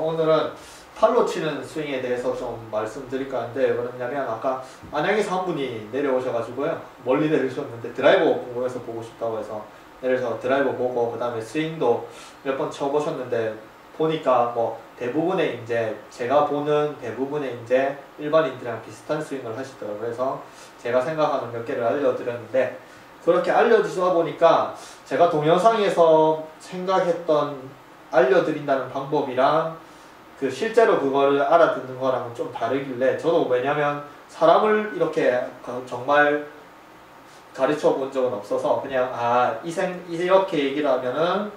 오늘은 팔로 치는 스윙에 대해서 좀 말씀드릴까 하는데, 왜 그러냐면 아까 안양에서 한 분이 내려오셔가지고요, 멀리 내려오셨는데 드라이버 궁금해서 보고 싶다고 해서 내려서 드라이버 보고, 그 다음에 스윙도 몇 번 쳐보셨는데 보니까 뭐 대부분의 이제 제가 보는 대부분의 이제 일반인들이랑 비슷한 스윙을 하시더라고요. 그래서 제가 생각하는 몇 개를 알려드렸는데, 그렇게 알려주다 보니까 제가 동영상에서 생각했던 알려드린다는 방법이랑 그 실제로 그거를 알아듣는 거랑은 좀 다르길래, 저도 왜냐면 사람을 이렇게 정말 가르쳐 본 적은 없어서 그냥 이렇게 얘기를 하면은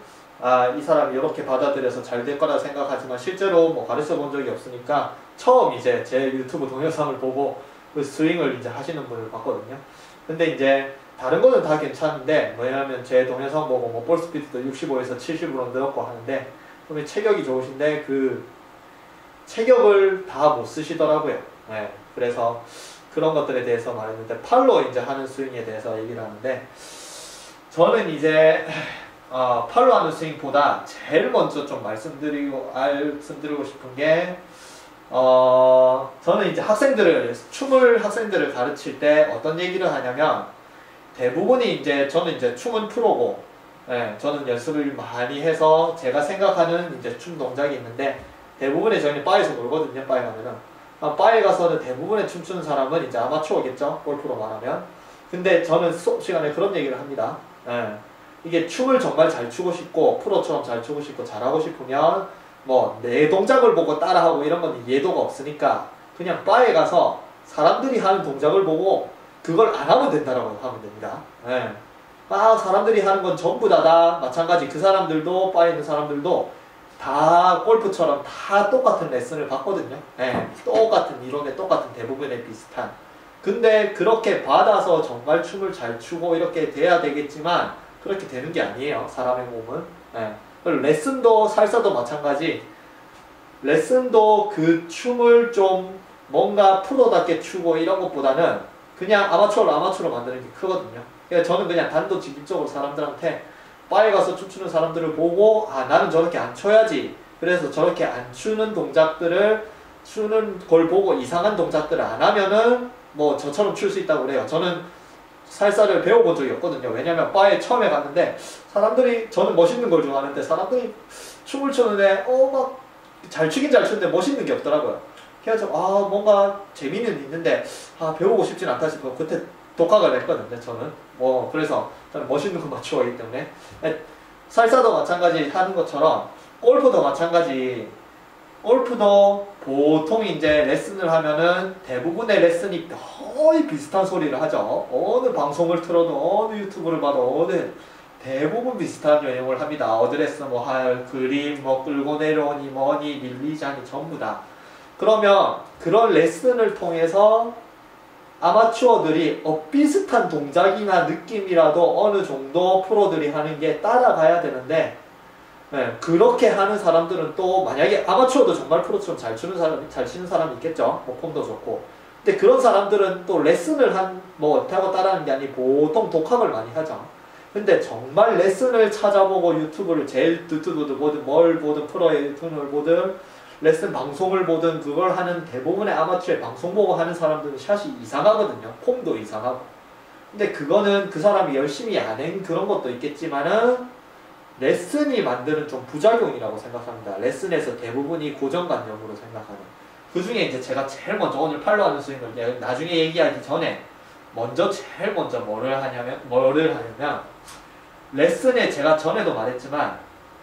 이 사람이 이렇게 받아들여서 잘 될 거라 생각하지만 실제로 뭐 가르쳐 본 적이 없으니까 처음 이제 제 유튜브 동영상을 보고 그 스윙을 이제 하시는 분을 봤거든요. 근데 이제 다른 거는 다 괜찮은데, 뭐냐면 제 동영상 보고 뭐 볼 스피드도 65에서 70으로 늘었고 하는데, 그러면 체격이 좋으신데 그 체격을 다 못 쓰시더라고요. 네, 그래서 그런 것들에 대해서 말했는데, 팔로 이제 하는 스윙에 대해서 얘기를 하는데, 저는 이제 팔로 하는 스윙보다 제일 먼저 좀 말씀드리고 싶은 게, 저는 이제 학생들을 가르칠 때 어떤 얘기를 하냐면, 대부분이 이제 저는 이제 춤은 프로고, 예, 저는 연습을 많이 해서 제가 생각하는 이제 춤 동작이 있는데, 대부분의 저희는 바에서 놀거든요. 바에 가면은 바에 가서는 대부분의 춤추는 사람은 이제 아마추어겠죠, 골프로 말하면. 근데 저는 수업 시간에 그런 얘기를 합니다. 예, 이게 춤을 정말 잘 추고 싶고 프로처럼 잘 추고 싶고 잘하고 싶으면 뭐 내 동작을 보고 따라하고 이런 건 이해도가 없으니까 그냥 바에 가서 사람들이 하는 동작을 보고 그걸 안 하면 된다라고 하면 됩니다. 예. 사람들이 하는 건 전부 다 마찬가지. 그 사람들도, 바에 있는 사람들도 다 골프처럼 다 똑같은 레슨을 받거든요. 예. 똑같은 이론에 똑같은 대부분의 비슷한. 근데 그렇게 받아서 정말 춤을 잘 추고 이렇게 돼야 되겠지만 그렇게 되는 게 아니에요, 사람의 몸은. 예. 레슨도, 살사도 마찬가지. 레슨도 그 춤을 좀 뭔가 프로답게 추고 이런 것보다는 그냥 아마추어로 만드는 게 크거든요. 그러니까 저는 그냥 단도직입적으로 사람들한테 바에 가서 춤추는 사람들을 보고 나는 저렇게 안 춰야지. 그래서 저렇게 안 추는 동작들을 추는 걸 보고 이상한 동작들을 안 하면은 뭐 저처럼 출 수 있다고 그래요. 저는 살사를 배워본 적이 없거든요. 왜냐면 바에 처음에 갔는데 사람들이, 저는 멋있는 걸 좋아하는데 사람들이 춤을 추는데 막 잘 추긴 잘 추는데 멋있는 게 없더라고요. 그래서 뭔가 재미는 있는데 배우고 싶진 않다 싶어 그때 독학을 했거든요. 저는 그래서 저는 멋있는 것만 좋아하기 때문에. 살사도 마찬가지 하는 것처럼 골프도 마찬가지. 골프도 보통 이제 레슨을 하면은 대부분의 레슨이 거의 비슷한 소리를 하죠. 어느 방송을 틀어도 어느 유튜브를 봐도 대부분 비슷한 내용을 합니다. 어드레스 그림 끌고 내려오니 뭐니 밀리자니 전부 다. 그러면 그런 레슨을 통해서 아마추어들이 비슷한 동작이나 느낌이라도 어느 정도 프로들이 하는 게 따라가야 되는데, 네, 그렇게 하는 사람들은 또 만약에 아마추어도 정말 프로처럼 잘 치는 사람이 있겠죠. 폼도 좋고. 근데 그런 사람들은 또 레슨을 하고 따라하는 게 아니고 보통 독학을 많이 하죠. 근데 정말 레슨을 찾아보고 유튜브를 유튜브를 보든 뭘 보든 프로의 유튜브를 보든 레슨 방송을 보든 그걸 하는 대부분의 아마추어의 방송 보고 하는 사람들은 샷이 이상하거든요. 폼도 이상하고. 근데 그거는 그 사람이 열심히 안 한 그런 것도 있겠지만은 레슨이 만드는 좀 부작용이라고 생각합니다. 레슨에서 대부분이 고정관념으로 생각하는. 그 중에 이제 제가 제일 먼저 오늘 팔로 하는 스윙을 나중에 얘기하기 전에 제일 먼저 뭐를 하냐면 레슨에, 제가 전에도 말했지만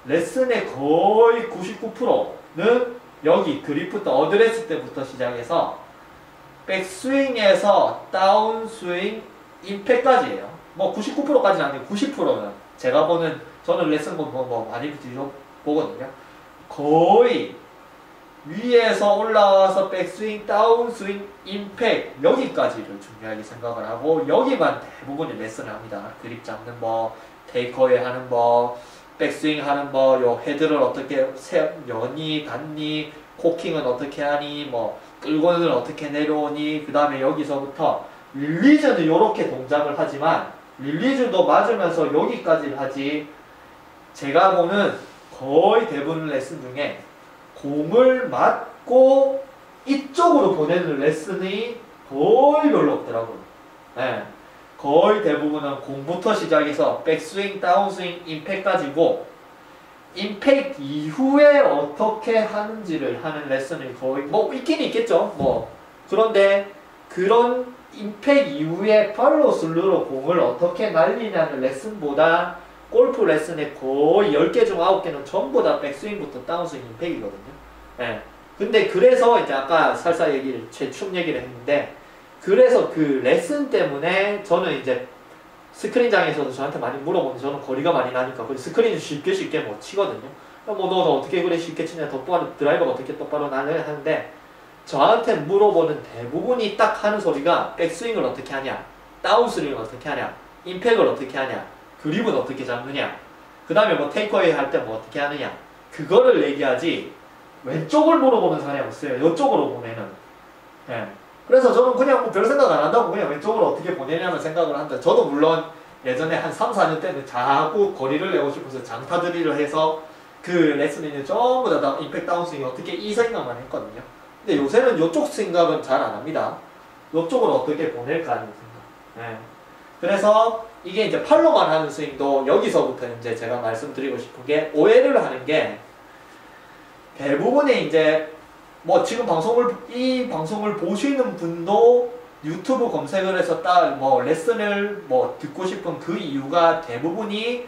레슨의 거의 99%는 여기 그립부터 어드레스 때부터 시작해서 백스윙에서 다운스윙 임팩까지예요. 99%까지는 아니고 90%는 저는 레슨 많이 보거든요. 거의 위에서 올라와서 백스윙, 다운스윙, 임팩 여기까지를 중요하게 생각을 하고 여기만 대부분의 레슨을 합니다. 그립 잡는 테이크어웨이 하는 백스윙 하는 요 헤드를 어떻게 여니, 닿니, 코킹은 어떻게 하니, 끌고는 어떻게 내려오니, 그 다음에 여기서부터 릴리즈는 이렇게 동작을 하지만 릴리즈도 맞으면서 여기까지 하지. 제가 보는 거의 대부분 레슨 중에 공을 맞고 이쪽으로 보내는 레슨이 거의 별로 없더라고요. 네. 거의 대부분은 공부터 시작해서 백스윙, 다운스윙, 임팩까지고 임팩 이후에 어떻게 하는지를 하는 레슨이 거의 뭐 있긴 있겠죠. 뭐 그런데 그런 임팩 이후에 팔로우 슬루로 공을 어떻게 날리냐는 레슨보다 골프 레슨의 거의 10개 중 9개는 전부 다 백스윙부터 다운스윙 임팩이거든요. 네. 근데 그래서 이제 아까 살살 제춤 얘기를 했는데 그래서 그 레슨 때문에 저는 이제 스크린장에서도 저한테 많이 물어보는데 저는 거리가 많이 나니까 스크린 쉽게 뭐 치거든요. 뭐 너 어떻게 그래 쉽게 치냐 똑바로 드라이버가 어떻게 똑바로 나냐 하는데 저한테 물어보는 대부분이 딱 하는 소리가 백스윙을 어떻게 하냐, 다운스윙을 어떻게 하냐, 임팩을 어떻게 하냐, 그립은 어떻게 잡느냐, 그 다음에 뭐 테이크어웨이 할 때 뭐 어떻게 하느냐 그거를 얘기하지 왼쪽을 물어보는 사람이 없어요. 이쪽으로 보내는. 예. 그래서 저는 그냥 뭐 별 생각 안 한다고 그냥 왼쪽으로 어떻게 보내냐는 생각을 한다. 저도 물론 예전에 한 3, 4년 때는 자꾸 거리를 내고 싶어서 장타들이를 해서 그 레슨이 전부 다 임팩트 다운스윙 어떻게 이 생각만 했거든요. 근데 요새는 이쪽 생각은 잘 안 합니다. 이쪽으로 어떻게 보낼까 하는 생각. 예. 그래서 이게 이제 팔로만 하는 스윙도 여기서부터 이제 제가 말씀드리고 싶은 게 오해를 하는 게 대부분의 이제 뭐 지금 이 방송을 보시는 분도 유튜브 검색을 해서 딱 뭐 레슨을 뭐 듣고 싶은 그 이유가 대부분이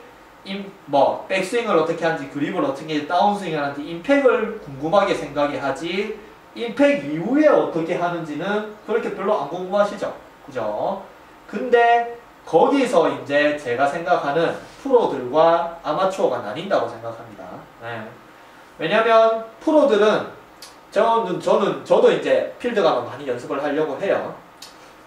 뭐 백스윙을 어떻게 하는지 그립을 어떻게 다운스윙을 하는지 임팩을 궁금하게 생각이 하지 임팩 이후에 어떻게 하는지는 그렇게 별로 안 궁금하시죠? 그죠? 근데 거기서 이제 제가 생각하는 프로들과 아마추어가 나뉜다고 생각합니다. 네. 왜냐면 프로들은 저도 이제 필드 가면 많이 연습을 하려고 해요.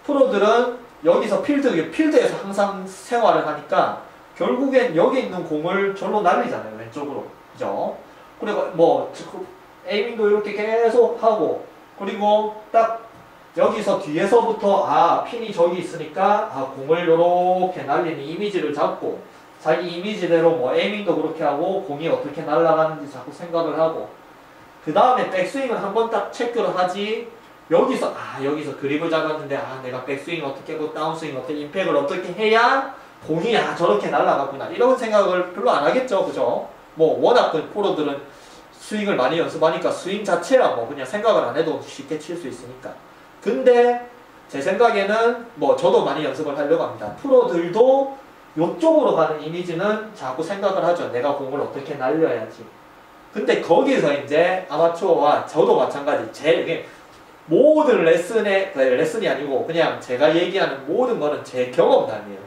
프로들은 여기서 필드에서 항상 생활을 하니까 결국엔 여기 있는 공을 절로 날리잖아요. 왼쪽으로. 그죠? 그리고 뭐 에이밍도 이렇게 계속 하고 그리고 딱 여기서 뒤에서부터 핀이 저기 있으니까 공을 이렇게 날리는 이미지를 잡고 자기 이미지대로 뭐 에이밍도 그렇게 하고 공이 어떻게 날아가는지 자꾸 생각을 하고 그 다음에 백스윙을 한번 딱 체크를 하지 여기서 그립을 잡았는데 내가 백스윙 어떻게 하고 다운스윙 어떻게 임팩을 어떻게 해야 공이 저렇게 날아가구나 이런 생각을 별로 안 하겠죠. 그죠? 뭐 워낙 그 프로들은 스윙을 많이 연습하니까 스윙 자체야 뭐 그냥 생각을 안 해도 쉽게 칠 수 있으니까. 근데 제 생각에는 뭐 저도 많이 연습을 하려고 합니다. 프로들도 이쪽으로 가는 이미지는 자꾸 생각을 하죠. 내가 공을 어떻게 날려야지. 근데 거기서 이제 아마추어와 저도 마찬가지. 모든 레슨이 아니고 그냥 제가 얘기하는 모든 거는 제 경험담이에요.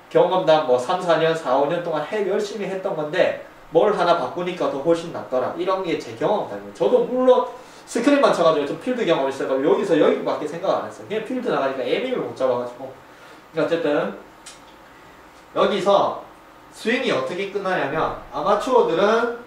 경험담 뭐 3, 4년, 4, 5년 동안 열심히 했던 건데 뭘 하나 바꾸니까 더 훨씬 낫더라. 이런 게 제 경험담이에요. 저도 물론 스크린만 쳐가지고 좀 필드 경험을 시작하고 여기서 여기밖에 생각 안 했어요. 그냥 필드 나가니까 에임을 못 잡아가지고. 어쨌든 여기서 스윙이 어떻게 끝나냐면 아마추어들은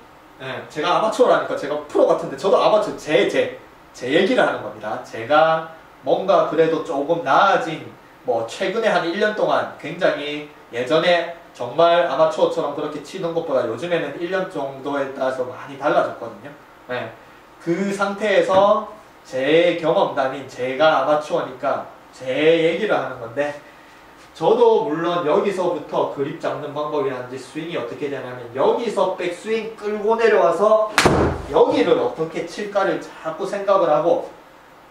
제가 아마추어라니까 제가 프로 같은데 저도 아마추어 제 얘기를 하는 겁니다. 제가 뭔가 그래도 조금 나아진 뭐 최근에 한 1년 동안 굉장히 예전에 정말 아마추어처럼 그렇게 치는 것보다 요즘에는 1년 정도에 따라서 많이 달라졌거든요. 그 상태에서 제 경험담인 제가 아마추어니까 제 얘기를 하는 건데 저도 물론 여기서부터 그립 잡는 방법이라든지 스윙이 어떻게 되냐면 여기서 백스윙 끌고 내려와서 여기를 어떻게 칠까를 자꾸 생각을 하고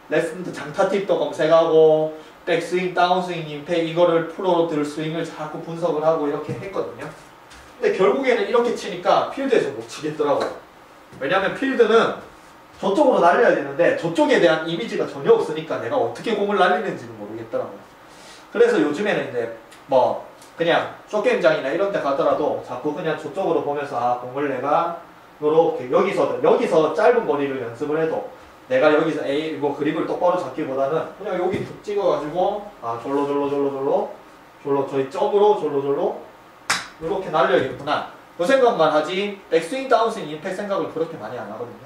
레슨도 장타 팁도 검색하고 백스윙, 다운스윙, 임팩 이거를 프로들 스윙을 자꾸 분석을 하고 이렇게 했거든요. 근데 결국에는 이렇게 치니까 필드에서 못 치겠더라고요. 왜냐면 필드는 저쪽으로 날려야 되는데 저쪽에 대한 이미지가 전혀 없으니까 내가 어떻게 공을 날리는지는 모르겠더라고요. 그래서 요즘에는 이제 뭐 그냥 쇼게임장이나 이런 데 가더라도 자꾸 그냥 저쪽으로 보면서 공을 내가 요렇게 여기서 짧은 거리를 연습을 해도 내가 여기서 뭐 그립을 똑바로 잡기보다는 그냥 여기 툭 찍어가지고 졸로 저희 점으로 졸로 이렇게 날려야겠구나 그 생각만 하지 백스윙 다운스윙 임팩 생각을 그렇게 많이 안 하거든요.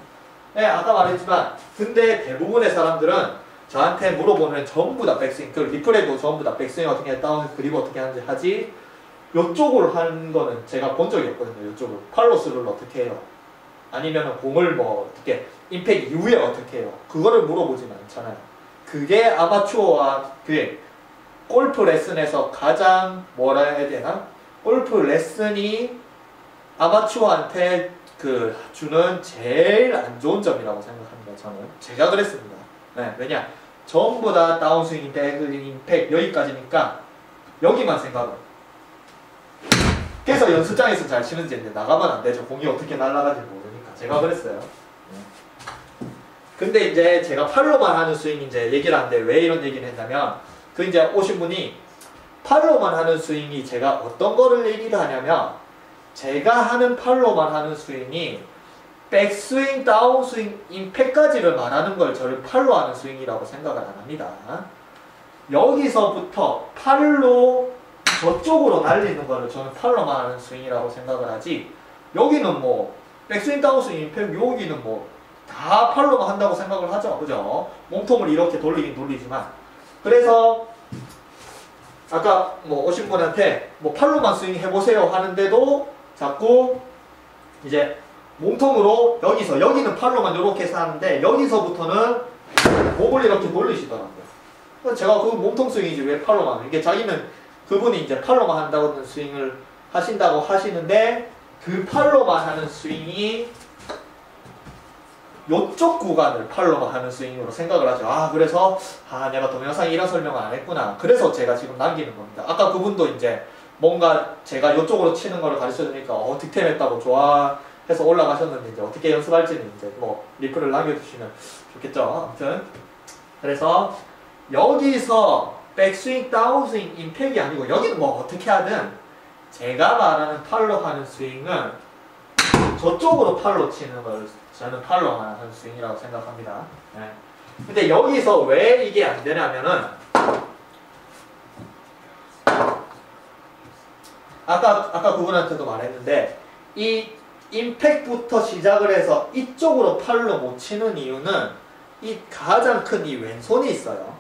아까 말했지만 근데 대부분의 사람들은 저한테 물어보면 전부 다 백스윙, 그 리플레이도 전부 다 백스윙 어떻게 해, 다운 그립 어떻게 하는지 하지 요쪽으로 하는 거는 제가 본 적이 없거든요. 요쪽으로 팔로스를 어떻게 해요. 아니면 공을 뭐 어떻게 임팩 이후에 어떻게 해요? 그거를 물어보진 않잖아요. 그게 아마추어와 그게 골프 레슨에서 가장 뭐라 해야 되나? 골프 레슨이 아마추어한테 그 주는 제일 안 좋은 점이라고 생각합니다. 저는 제가 그랬습니다. 네, 왜냐? 전부 다 다운스윙, 임팩, 임팩 여기까지니까 여기만 생각을. 그래서 연습장에서 잘 치는지 이제 나가면 안 되죠. 공이 어떻게 날아가는지 모르니까. 제가 그랬어요. 근데 이제 제가 팔로만 하는 스윙 이제 얘기를 하는데 왜 이런 얘기를 했냐면 그 이제 오신 분이 팔로만 하는 스윙이 제가 어떤 거를 얘기를 하냐면 제가 하는 팔로만 하는 스윙이 백스윙, 다운스윙, 임팩까지를 말하는 걸 저를 팔로 하는 스윙이라고 생각을 안 합니다. 여기서부터 팔로 저쪽으로 날리는 거를 저는 팔로만 하는 스윙이라고 생각을 하지 여기는 뭐 백스윙, 다운스윙, 임팩 여기는 뭐 다 팔로만 한다고 생각을 하죠. 그죠? 몸통을 이렇게 돌리긴 돌리지만 그래서 아까 뭐 오신 분한테 뭐 팔로만 스윙 해보세요 하는데도 자꾸 이제 몸통으로 여기서 여기는 팔로만 이렇게 해서 하는데 여기서부터는 몸을 이렇게 돌리시더라고요. 그래서 제가 그 몸통 스윙이지 왜 팔로만 이게 자기는 그분이 이제 팔로만 한다고 스윙을 하신다고 하시는데 그 팔로만 하는 스윙이 요쪽 구간을 팔로만 하는 스윙으로 생각을 하죠. 아 그래서 내가 동영상에 이런 설명을 안 했구나. 그래서 제가 지금 남기는 겁니다. 아까 그분도 이제 뭔가 제가 요쪽으로 치는 거를 가르쳐 주니까 득템했다고 좋아해서 올라가셨는데 이제 어떻게 연습할지는 이제 뭐 리플을 남겨주시면 좋겠죠. 아무튼 그래서 여기서 백스윙, 다운스윙, 임팩이 아니고 여기는 뭐 어떻게 하든 제가 말하는 팔로 하는 스윙은 저쪽으로 팔로 치는 걸 저는 팔로 하는 스윙이라고 생각합니다. 네. 근데 여기서 왜 이게 안 되냐면은 아까 그분한테도 말했는데 이 임팩부터 시작을 해서 이쪽으로 팔로 못 치는 이유는 이 가장 큰 이 왼손이 있어요.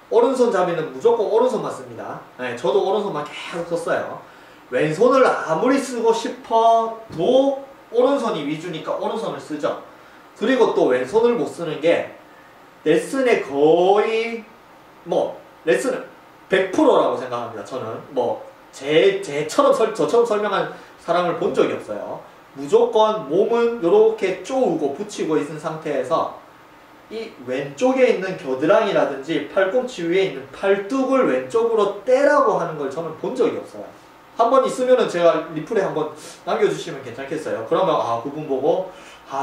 오른손 잡이는 무조건 오른손만 씁니다. 네, 저도 오른손만 계속 썼어요. 왼손을 아무리 쓰고 싶어도 오른손이 위주니까 오른손을 쓰죠. 그리고 또 왼손을 못 쓰는 게 레슨에 거의 뭐 레슨을 100%라고 생각합니다. 저는 뭐 저처럼 설명한 사람을 본 적이 없어요. 무조건 몸은 이렇게 쪼우고 붙이고 있는 상태에서 이 왼쪽에 있는 겨드랑이라든지 팔꿈치 위에 있는 팔뚝을 왼쪽으로 떼라고 하는 걸 저는 본 적이 없어요. 한번 있으면은 제가 리플에 한번 남겨주시면 괜찮겠어요. 그러면 그분 보고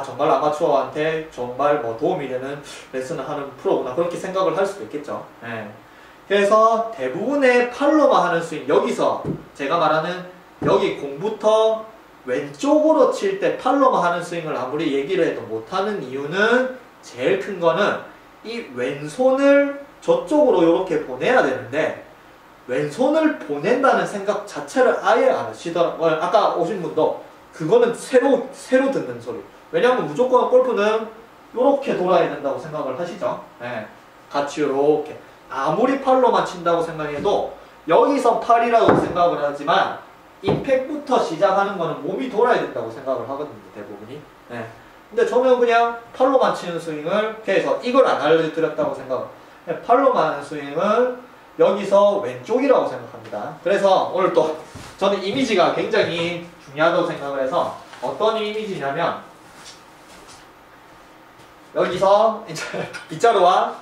정말 아마추어한테 정말 뭐 도움이 되는 레슨을 하는 프로구나 그렇게 생각을 할 수도 있겠죠. 네. 그래서 대부분의 팔로만 하는 스윙 여기서 제가 말하는 여기 공부터 왼쪽으로 칠 때 팔로만 하는 스윙을 아무리 얘기를 해도 못하는 이유는 제일 큰 거는 이 왼손을 저쪽으로 이렇게 보내야 되는데 왼손을 보낸다는 생각 자체를 아예 안 하시더라고요. 아까 오신 분도 그거는 새로 듣는 소리. 왜냐하면 무조건 골프는 이렇게 돌아야 된다고 생각을 하시죠. 네. 같이 이렇게 아무리 팔로만 친다고 생각해도 여기서 팔이라고 생각을 하지만 임팩부터 시작하는 거는 몸이 돌아야 된다고 생각을 하거든요. 대부분이. 네. 근데 저는 그냥 팔로만 치는 스윙을 그래서 이걸 안 알려드렸다고 생각을 팔로만 하는 스윙을 여기서 왼쪽이라고 생각합니다. 그래서 오늘 또 저는 이미지가 굉장히 중요하다고 생각을 해서 어떤 이미지냐면 여기서 이제 빗자루와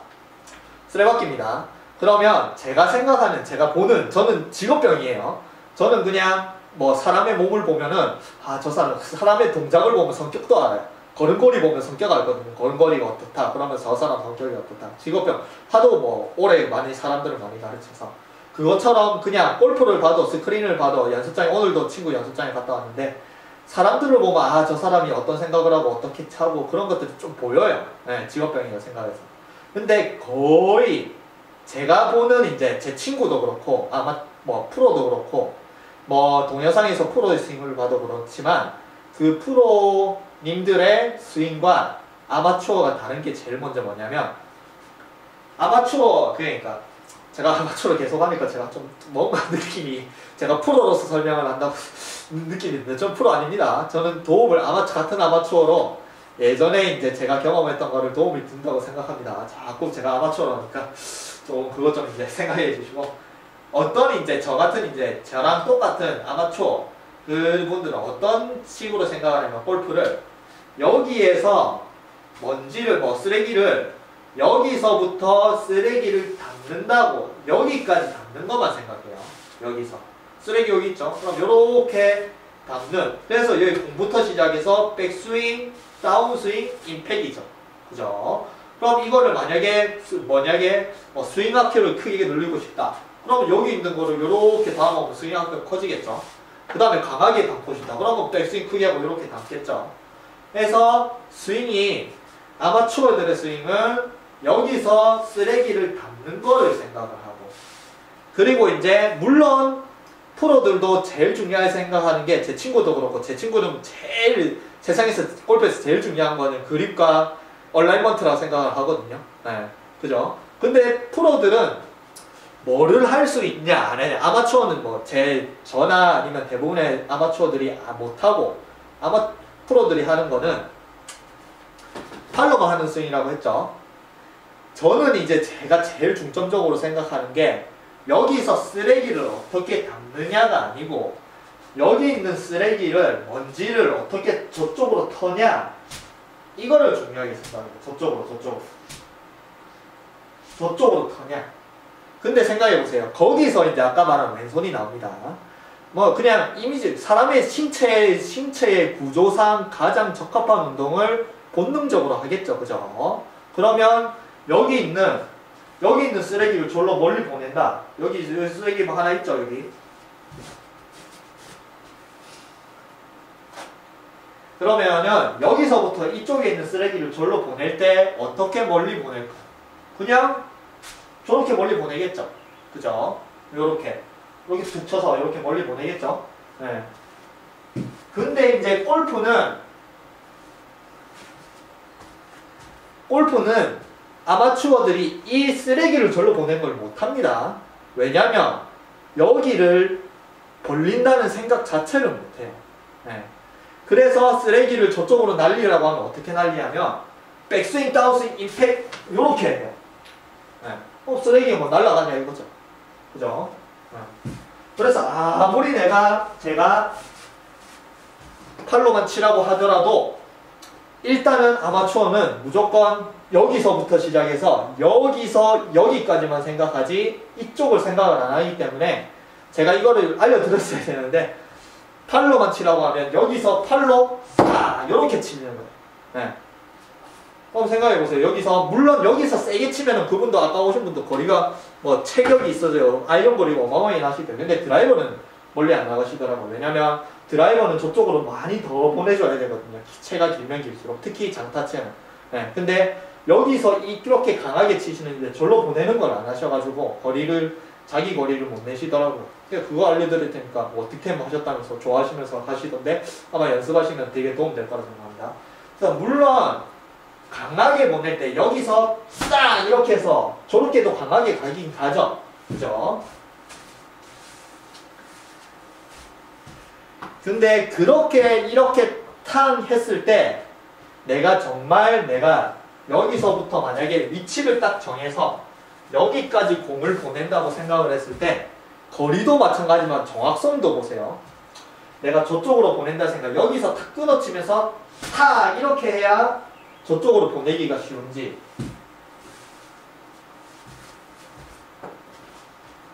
쓰레받기입니다. 그러면 제가 생각하는 제가 보는 저는 직업병이에요. 저는 그냥 뭐 사람의 몸을 보면은 저 사람의 동작을 보면 성격도 알아요. 걸음걸이 보면 성격 알거든요. 걸음걸이가 어떻다. 그러면 저 사람 성격이 어떻다. 직업병 하도 뭐 오래 많이 사람들을 많이 가르쳐서 그것처럼 그냥 골프를 봐도 스크린을 봐도 연습장에 오늘도 친구 연습장에 갔다 왔는데 사람들을 보면 저 사람이 어떤 생각을 하고 어떻게 차고 그런 것들이 좀 보여요. 네, 직업병이라고 생각해서. 근데 거의 제가 보는 이제 제 친구도 그렇고 뭐 프로도 그렇고 뭐 동영상에서 프로의 스윙을 봐도 그렇지만 그 프로님들의 스윙과 아마추어가 다른 게 제일 먼저 뭐냐면 아마추어 그러니까 제가 아마추어를 계속 하니까 제가 좀 뭔가 느낌이 제가 프로로서 설명을 한다고 느낌이 드는데 전 프로 아닙니다. 저는 도움을 같은 아마추어로 예전에 이제 제가 경험했던 거를 도움이 된다고 생각합니다. 자꾸 제가 아마추어라니까 좀 그거 좀 이제 생각해 주시고 어떤 이제 저 같은 이제 저랑 똑같은 아마추어 그분들은 어떤 식으로 생각을 하냐면 골프를 여기에서 먼지를 쓰레기를 여기서부터 쓰레기를 담는다고 여기까지 담는 것만 생각해요. 여기서 쓰레기 여기 있죠. 그럼 요렇게 담는 그래서 여기 공부터 시작해서 백스윙, 다운스윙, 임팩이죠. 그죠? 그럼 이거를 만약에 스윙 악셀을 크게 늘리고 싶다. 그러면 여기 있는 거를 요렇게 담으면 스윙 악셀 커지겠죠. 그 다음에 강하게 담고 싶다. 그러면 백스윙 크게 하고 이렇게 담겠죠. 그래서 스윙이 아마추어들의 스윙은 여기서 쓰레기를 담는 거를 생각을 하고 그리고 이제 물론 프로들도 제일 중요하게 생각하는 게 제 친구도 그렇고 제 친구는 제일 세상에서 골프에서 제일 중요한 거는 그립과 얼라이먼트라고 생각을 하거든요. 네, 그죠? 근데 프로들은 뭐를 할 수 있냐 안 하냐 아마추어는 저나 아니면 대부분의 아마추어들이 못하고 프로들이 하는 거는 팔로만 하는 스윙이라고 했죠. 저는 이제 제가 제일 중점적으로 생각하는 게 여기서 쓰레기를 어떻게 담느냐가 아니고 여기 있는 쓰레기를 먼지를 어떻게 저쪽으로 터냐 이거를 중요하게 생각합니다. 저쪽으로 터냐. 근데 생각해보세요. 거기서 이제 아까 말한 왼손이 나옵니다. 그냥 이미지 사람의 신체의 구조상 가장 적합한 운동을 본능적으로 하겠죠. 그죠? 그러면 여기 있는 쓰레기를 졸로 멀리 보낸다. 여기 쓰레기 하나 있죠. 여기. 그러면은 여기서부터 이쪽에 있는 쓰레기를 졸로 보낼 때 어떻게 멀리 보낼까? 그냥 저렇게 멀리 보내겠죠. 그죠? 요렇게 툭 쳐서 이렇게 멀리 보내겠죠. 네. 근데 이제 골프는 아마추어들이 이 쓰레기를 절로 보낸 걸 못합니다. 왜냐면 여기를 벌린다는 생각 자체를 못해요. 네. 그래서 쓰레기를 저쪽으로 날리라고 하면 어떻게 날리냐면 백스윙, 다운스윙, 임팩 요렇게 해요. 네. 쓰레기가 날아가냐 이거죠. 그죠? 네. 그래서 아무리 제가 팔로만 치라고 하더라도 일단은 아마추어는 무조건 여기서부터 시작해서 여기서 여기까지만 생각하지 이쪽을 생각을 안 하기 때문에 제가 이거를 알려드렸어야 되는데 팔로만 치라고 하면 여기서 팔로 이렇게 치는 거예요. 네. 한번 생각해보세요. 물론 여기서 세게 치면은 그분도 아까 오신 분도 거리가 체격이 있어져요. 아이언 거리가 어마어마하게 나시기 때문에. 근데 드라이버는 멀리 안 나가시더라고요. 왜냐면 드라이버는 저쪽으로 많이 더 보내줘야 되거든요. 체가 길면 길수록. 특히 장타체는. 네. 근데 여기서 이렇게 강하게 치시는데 절로 보내는 걸 안 하셔가지고 자기 거리를 못 내시더라고요. 그러니까 그거 알려드릴 테니까 득템 하셨다면서 좋아하시면서 하시던데 아마 연습하시면 되게 도움 될 거라 생각합니다. 그래서 물론 강하게 보낼 때 여기서 싹 이렇게 해서 저렇게도 강하게 가긴 가죠. 그죠? 근데 이렇게 탕 했을 때 내가 여기서부터 만약에 위치를 딱 정해서 여기까지 공을 보낸다고 생각을 했을 때 거리도 마찬가지지만 정확성도 보세요. 내가 저쪽으로 보낸다 생각 여기서 탁 끊어치면서 탁 이렇게 해야 저쪽으로 보내기가 쉬운지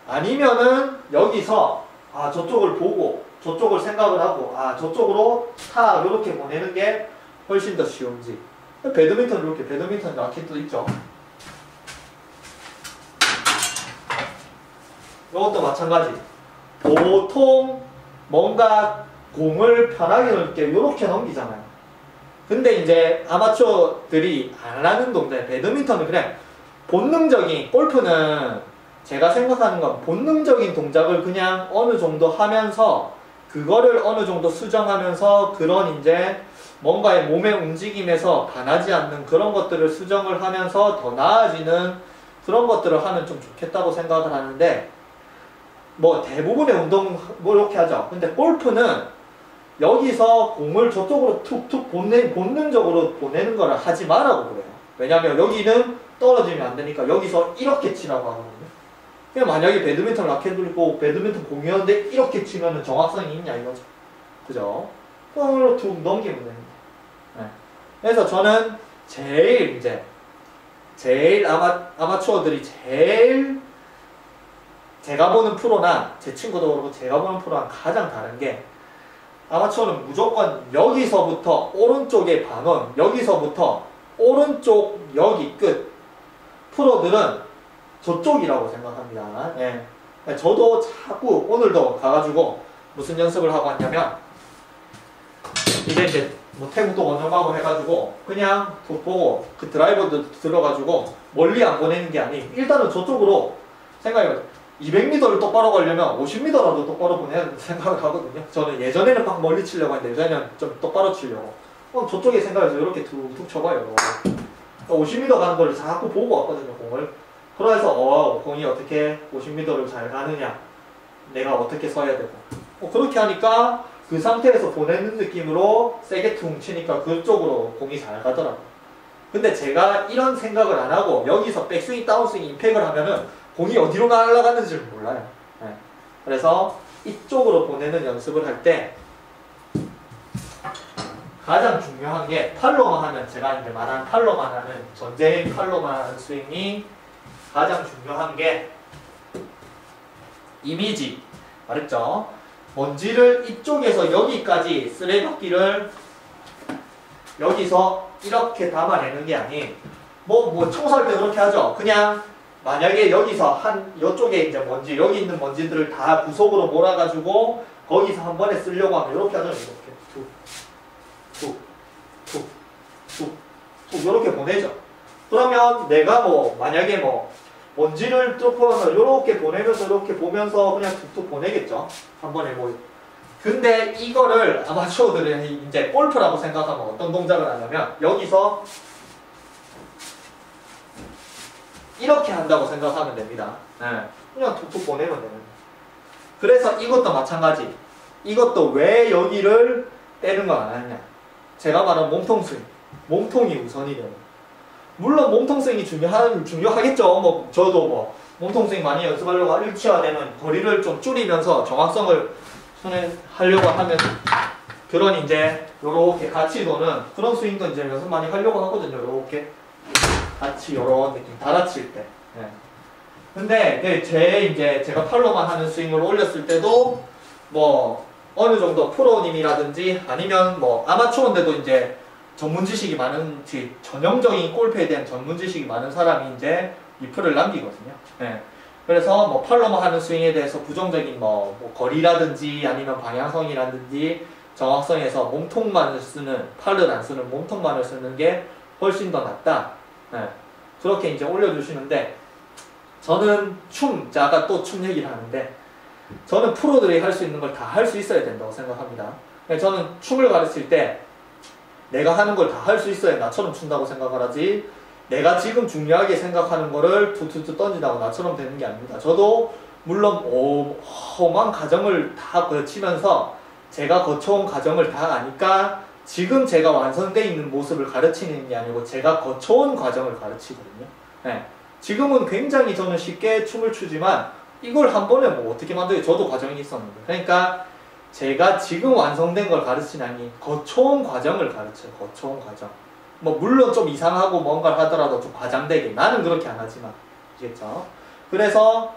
아니면은 여기서 저쪽을 보고 저쪽을 생각을 하고 저쪽으로 탁 이렇게 보내는 게 훨씬 더 쉬운지 배드민턴 라켓도 있죠. 이것도 마찬가지. 보통 뭔가 공을 편하게 넓게 이렇게 넘기잖아요. 근데 이제 아마추어들이 안 하는 동작, 배드민턴은 그냥 본능적인, 골프는 제가 생각하는 건 본능적인 동작을 그냥 어느 정도 하면서 그거를 어느 정도 수정하면서 그런 이제 뭔가의 몸의 움직임에서 반하지 않는 그런 것들을 수정을 하면서 더 나아지는 그런 것들을 하면 좀 좋겠다고 생각을 하는데, 뭐 대부분의 운동 뭐 이렇게 하죠. 근데 골프는 여기서 공을 저쪽으로 툭툭 본능적으로 보내는 거를 하지 말라고 그래요. 왜냐면 여기는 떨어지면 안 되니까 여기서 이렇게 치라고 하거든요. 그냥 만약에 배드민턴 라켓을 들고 배드민턴 공이었는데 이렇게 치면은 정확성이 있냐 이거죠. 그죠? 공으로 툭 넘기면 됩니다. 네. 그래서 저는 제일 아마추어들이 제일 제가 보는 프로나 제 친구도 그렇고 제가 보는 프로랑 가장 다른 게, 아마추어는 무조건 여기서부터 오른쪽에 반원, 여기서부터 오른쪽 여기 끝. 프로들은 저쪽이라고 생각합니다. 예. 저도 자꾸 오늘도 가가지고 무슨 연습을 하고 왔냐면, 이제 뭐 태국도 원정 가고 해가지고 그냥 툭 보고 그 드라이버도 들어가지고 멀리 안 보내는 게 아닌, 일단은 저쪽으로 생각해봐요. 200m를 똑바로 가려면 50m라도 똑바로 보내야 생각을 하거든요. 저는 예전에는 막 멀리 치려고 했는데 요새는 좀 똑바로 치려고. 그럼 저쪽에 생각해서 이렇게 툭툭 쳐봐요. 50m 가는 걸 자꾸 보고 왔거든요, 공을. 그래서 공이 어떻게 50m를 잘 가느냐, 내가 어떻게 서야 되고, 그렇게 하니까 그 상태에서 보내는 느낌으로 세게 퉁 치니까 그쪽으로 공이 잘 가더라고요. 근데 제가 이런 생각을 안 하고 여기서 백스윙, 다운스윙, 임팩을 하면은 공이 어디로 날아가는지를 몰라요. 네. 그래서 이쪽으로 보내는 연습을 할 때 가장 중요한 게, 팔로만 하면, 제가 이제 말한 팔로만 하는, 전제인 팔로만 하는 스윙이 가장 중요한 게 이미지. 말했죠? 먼지를 이쪽에서 여기까지 쓰레받기를 여기서 이렇게 담아내는 게 아닌, 뭐 청소할 때 그렇게 하죠. 그냥 만약에 여기서 이쪽에 이제 먼지, 여기 있는 먼지들을 다 구석으로 몰아가지고 거기서 한 번에 쓰려고 하면 이렇게 하잖아요. 이렇게 툭 이렇게 보내죠. 그러면 내가 만약에 먼지를 뚫고서 이렇게 보내면서 이렇게 보면서 그냥 툭툭 보내겠죠. 한 번에 근데 이거를 아마추어들은 이제 골프라고 생각하면 어떤 동작을 하냐면, 여기서 이렇게 한다고 생각하면 됩니다. 네. 그냥 툭툭 보내면 됩니다. 그래서 이것도 마찬가지. 이것도 왜 여기를 떼는 거 안 하냐. 제가 말한 몸통 스윙. 몸통이 우선이래요. 물론 몸통 스윙이 중요하겠죠. 저도 몸통 스윙 많이 연습하려고 일치화되는 거리를 좀 줄이면서 정확성을 하려고 하면, 그런 이제 요렇게 같이 도는 그런 스윙도 이제 연습 많이 하려고 하거든요. 요렇게 같이 요런 느낌, 달아칠 때. 네. 근데 제가 팔로만 하는 스윙을 올렸을 때도 어느 정도 프로님이라든지 아니면 아마추어인데도 이제 전문 지식이 많은, 전형적인 골프에 대한 전문 지식이 많은 사람이 이제 리플을 남기거든요. 네. 그래서 팔로만 하는 스윙에 대해서 부정적인 거리라든지 아니면 방향성이라든지 정확성에서 몸통만을 쓰는, 팔을 안 쓰는 몸통만을 쓰는 게 훨씬 더 낫다. 네. 그렇게 이제 올려주시는데, 저는 아까 또 춤 얘기를 하는데, 저는 프로들이 할 수 있는 걸 다 할 수 있어야 된다고 생각합니다. 저는 춤을 가르칠 때 내가 하는 걸 다 할 수 있어야 나처럼 춘다고 생각을 하지, 내가 지금 중요하게 생각하는 거를 툭툭툭 던진다고 나처럼 되는 게 아닙니다. 저도 물론 험한 과정을 다 거치면서 제가 거쳐온 과정을 다 아니까 지금 제가 완성되어 있는 모습을 가르치는 게 아니고 제가 거쳐온 과정을 가르치거든요. 네. 지금은 굉장히 저는 쉽게 춤을 추지만 이걸 한 번에 어떻게 만들게, 저도 과정이 있었는데. 그러니까 제가 지금 완성된 걸 가르치는 아니 거쳐온 과정을 가르쳐요. 거쳐온 과정. 물론 좀 이상하고 뭔가를 하더라도 좀 과장되게, 나는 그렇게 안 하지만, 아시겠죠? 그래서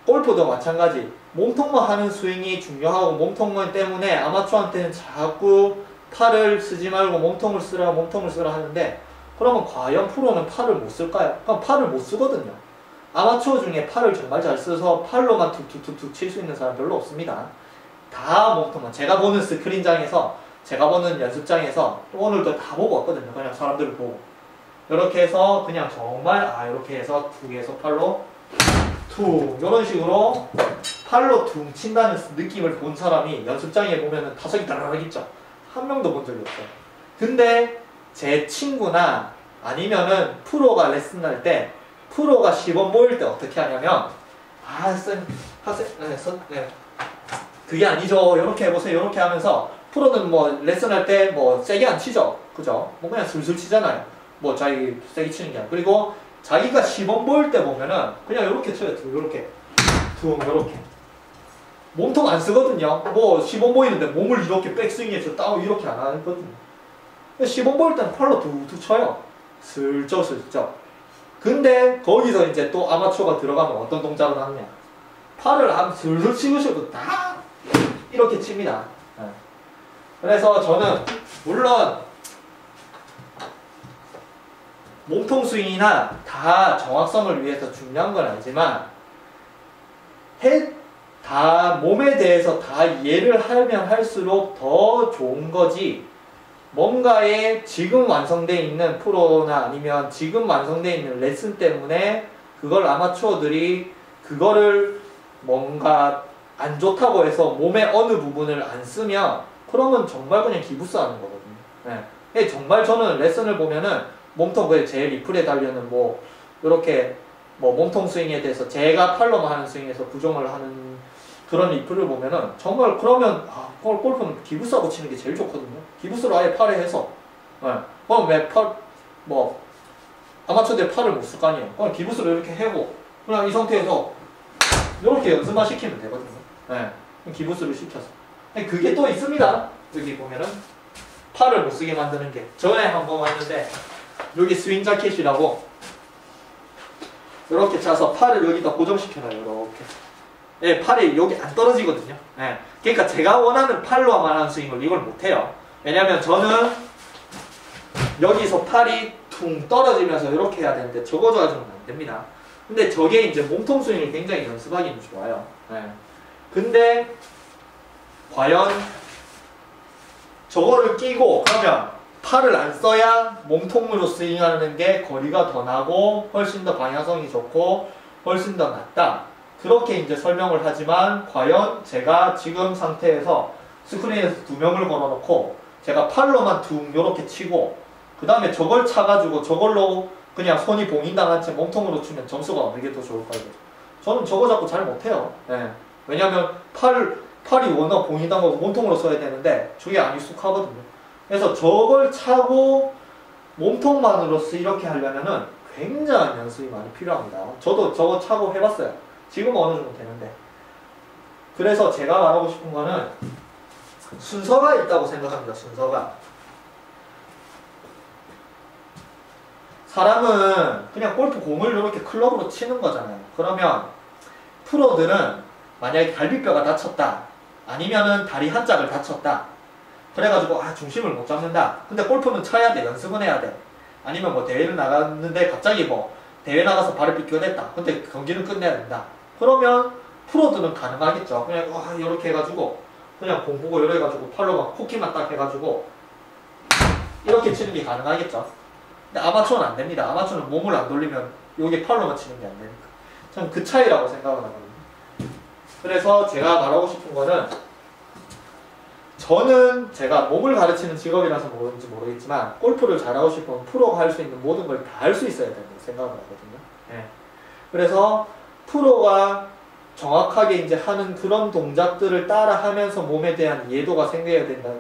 골프도 마찬가지. 몸통만 하는 스윙이 중요하고, 몸통만 때문에 아마추어한테는 자꾸 팔을 쓰지 말고 몸통을 쓰라 하는데, 그러면 과연 프로는 팔을 못 쓸까요? 그럼 팔을 못 쓰거든요. 아마추어 중에 팔을 정말 잘 써서 팔로만 툭툭툭툭 칠 수 있는 사람 별로 없습니다. 다 몸통만. 제가 보는 스크린장에서, 제가 보는 연습장에서, 오늘도 다 보고 왔거든요. 그냥 사람들을 보고. 이렇게 해서 그냥 정말 이렇게 해서 툭해서 팔로 툭, 이런 식으로 팔로 툭 친다는 느낌을 본 사람이 연습장에 보면은 타석이 따라락 있죠. 한 명도 본 적이 없어요. 근데 제 친구나 아니면은 프로가 레슨할 때 프로가 시범 보일 때 어떻게 하냐면 학생 그게 아니죠. 이렇게 해보세요. 이렇게 하면서 프로는 뭐 레슨할 때 뭐 세게 안 치죠. 그죠? 뭐 그냥 슬슬 치잖아요. 뭐 자기 세게 치는 게 아니라. 그리고 자기가 시범 보일 때 보면은 그냥 이렇게 쳐요. 이렇게 이렇게 몸통 안 쓰거든요. 뭐 시범 보이는데 몸을 이렇게 백스윙해서 다운 이렇게 안 하거든요. 시범 보일 때는 팔로 툭툭 쳐요. 슬쩍. 근데 거기서 이제 또 아마추어가 들어가면 어떤 동작을 하느냐. 팔을 한 슬슬 치우셔도 다 이렇게 칩니다. 그래서 저는 물론 몸통 스윙이나 다 정확성을 위해서 중요한 건 아니지만 다 몸에 대해서 다 이해를 하면 할수록 더 좋은 거지. 뭔가에 지금 완성되어 있는 프로나 아니면 지금 완성되어 있는 레슨 때문에 그걸 아마추어들이 그거를 뭔가 안 좋다고 해서 몸의 어느 부분을 안 쓰면 그러면 정말 그냥 기부스 하는 거거든요. 네. 정말 저는 레슨을 보면은 몸통 제 리플에 달려는 뭐 이렇게 뭐 몸통 스윙에 대해서 제가 팔로만 하는 스윙에서 부정을 하는 그런 리플을 보면은 정말 그러면 골프는 기부스하고 치는 게 제일 좋거든요. 기부스로 아예 팔에 해서 그럼 왜 뭐 아마추어들 팔을 못 쓸 거 아니에요. 그럼 기부스로 이렇게 해고 그냥 이 상태에서 이렇게 연습만 시키면 되거든요. 기부스를 시켜서. 그게 또 있습니다. 여기 보면은 팔을 못 쓰게 만드는 게 전에 한번 왔는데 여기 스윙 자켓이라고 이렇게 차서 팔을 여기다 고정시켜놔요. 이렇게. 팔이 여기 안 떨어지거든요. 그러니까 제가 원하는 팔로만 하는 스윙을 이걸 못해요. 왜냐면 저는 여기서 팔이 퉁 떨어지면서 이렇게 해야 되는데 저거 가지고는 안 됩니다. 근데 저게 이제 몸통 스윙을 굉장히 연습하기는 좋아요. 근데 과연 저거를 끼고 그러면 팔을 안 써야 몸통으로 스윙하는 게 거리가 더 나고 훨씬 더 방향성이 좋고 훨씬 더 낫다. 그렇게 이제 설명을 하지만 과연 제가 지금 상태에서 스크린에서 두 명을 걸어놓고 제가 팔로만 둥 요렇게 치고 그 다음에 저걸 차가지고 저걸로 그냥 손이 봉인당한 채 몸통으로 치면 점수가 어느 게 더 좋을까요? 저는 저거 잡고 잘 못해요. 왜냐면 팔이 워낙 봉인당하고 몸통으로 써야 되는데 저게 안 익숙하거든요. 그래서 저걸 차고 몸통만으로서 이렇게 하려면은 굉장한 연습이 많이 필요합니다. 저도 저거 차고 해봤어요. 지금은 어느 정도 되는데. 그래서 제가 말하고 싶은 거는 순서가 있다고 생각합니다. 순서가. 사람은 그냥 골프 공을 이렇게 클럽으로 치는 거잖아요. 그러면 프로들은 만약에 갈비뼈가 다쳤다. 아니면은 다리 한 짝을 다쳤다. 그래가지고 중심을 못 잡는다. 근데 골프는 쳐야 돼. 연습은 해야 돼. 아니면 뭐 대회를 나갔는데 갑자기 뭐 대회 나가서 발을 삐껴냈다. 근데 경기는 끝내야 된다. 그러면 프로들은 가능하겠죠. 그냥 이렇게 해가지고 그냥 공 보고 이래 해가지고 팔로만 코키만 딱 해가지고 이렇게 치는 게 가능하겠죠. 근데 아마추어는 안 됩니다. 아마추어는 몸을 안 돌리면 여기 팔로만 치는 게 안 되니까. 저는 그 차이라고 생각을 하거든요. 그래서 제가 말하고 싶은 거는 저는 제가 몸을 가르치는 직업이라서 모르는지 모르겠지만 골프를 잘하고 싶으면 프로가 할 수 있는 모든 걸 다 할 수 있어야 된다고 생각을 하거든요. 그래서 프로가 정확하게 이제 하는 그런 동작들을 따라 하면서 몸에 대한 이해도가 생겨야 된다.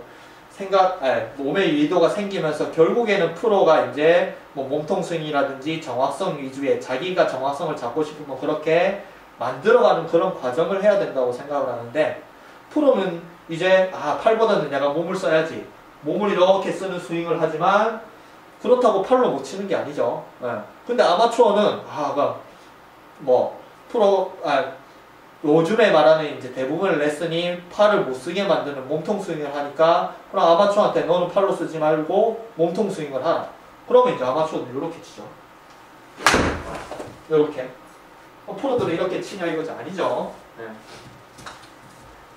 몸의 이해도가 생기면서 결국에는 프로가 이제 뭐 몸통 스윙이라든지 정확성 위주의 자기가 정확성을 잡고 싶으면 그렇게 만들어가는 그런 과정을 해야 된다고 생각을 하는데 프로는 이제 팔보다는 내가 몸을 써야지 몸을 이렇게 쓰는 스윙을 하지만 그렇다고 팔로 못 치는 게 아니죠. 근데 아마추어는 요즘에 말하는 이제 대부분의 레슨이 팔을 못 쓰게 만드는 몸통 스윙을 하니까 그럼 아마추어한테 너는 팔로 쓰지 말고 몸통 스윙을 하라. 그러면 이제 아마추어는 이렇게 치죠. 이렇게. 프로들은 이렇게 치냐 이거지 아니죠.